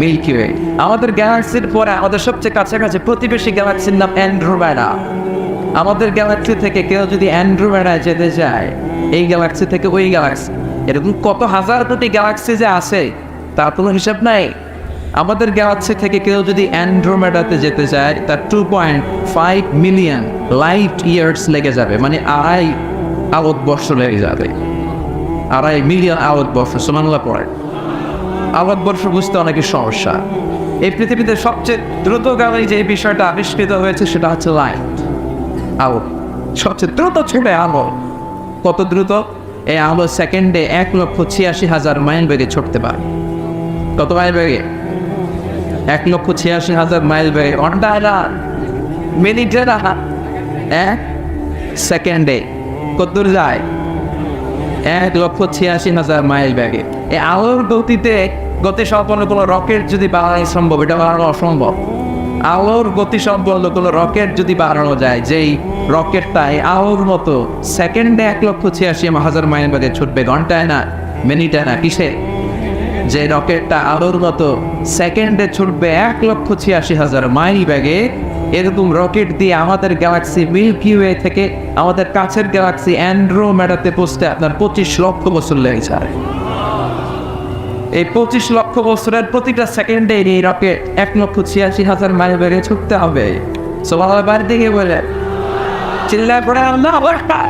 মিল্কি ওয়ে। আমাদের গ্যালাক্সির পরে আমাদের সবচেয়ে কাছাকাছি প্রতিবেশী গ্যালাক্সির নাম অ্যান্ড্রোমেডা। আমাদের গ্যালাক্সি থেকে কেউ যদি অ্যান্ড্রোমেডায় যেতে চায়, এই গ্যালাক্সি থেকে ওই গ্যালাক্সি, এরকম কত হাজার কোটি গ্যালাক্সি যে আছে তার কোনো হিসাব নাই। আমাদের গ্যালাক্সি থেকে কেউ যদি অ্যান্ড্রোমেডাতে যেতে চায় তার 2.5 মিলিয়ন লাইট ইয়ার্স লেগে যাবে, মানে 2.5 আলোকবর্ষ লেগে যাবে। 2.5 মিলিয়ন আলোকবর্ষ সুবহানাল্লাহ পড়ে। আলোকবর্ষ বুঝতে অনেকের সমস্যা। এই পৃথিবীতে সবচেয়ে দ্রুতগামী যে বিষয়টা আবিষ্কৃত হয়েছে সেটা হচ্ছে লাইট, আলো। সবচেয়ে দ্রুত ছুটে আলো। কত দ্রুত? এই আলো সেকেন্ডে 1,86,000 মাইল বেগে ছুটতে পারে। কত মাইল বেগে? 1,86,000 মাইল বেগে। ঘন্টায় না, মিনিটে না, সেকেন্ডে কত দূর যায়? 1,86,000 মাইল বেগে। এই আলোর গতিতে গতি সম্পন্ন কোনো রকেট যদি বানানো সম্ভব, এটা বানানো অসম্ভব। আলোর গতি সম্পন্ন কোনো রকেট যদি বানানো যায়, যেই রকেটটাই আলোর মতো সেকেন্ডে 1,86,000 মাইল বেগে ছুটবে, ঘন্টায় না, মিনিটে না, কিসে? যে রকেটটা আলোর মতো সেকেন্ডে ছুটবে 1,86,000 মাইল বেগে, এরকম রকেট দিয়ে আমাদের গ্যালাক্সি মিল্কি ওয়ে থেকে আমাদের কাছের গ্যালাক্সি অ্যান্ড্রোমেডাতে পৌঁছতে আপনার 25 লক্ষ বছর লেগে যায়। এই 25 লক্ষ বছরের প্রতিটা সেকেন্ডে এই রকেট 1,86,000 মাইল বেগে ছুটতে হবে। সুবহানাল্লাহ, বাড়ি থেকে বলে চিল্লায় পড়ে আল্লাহু আকবার।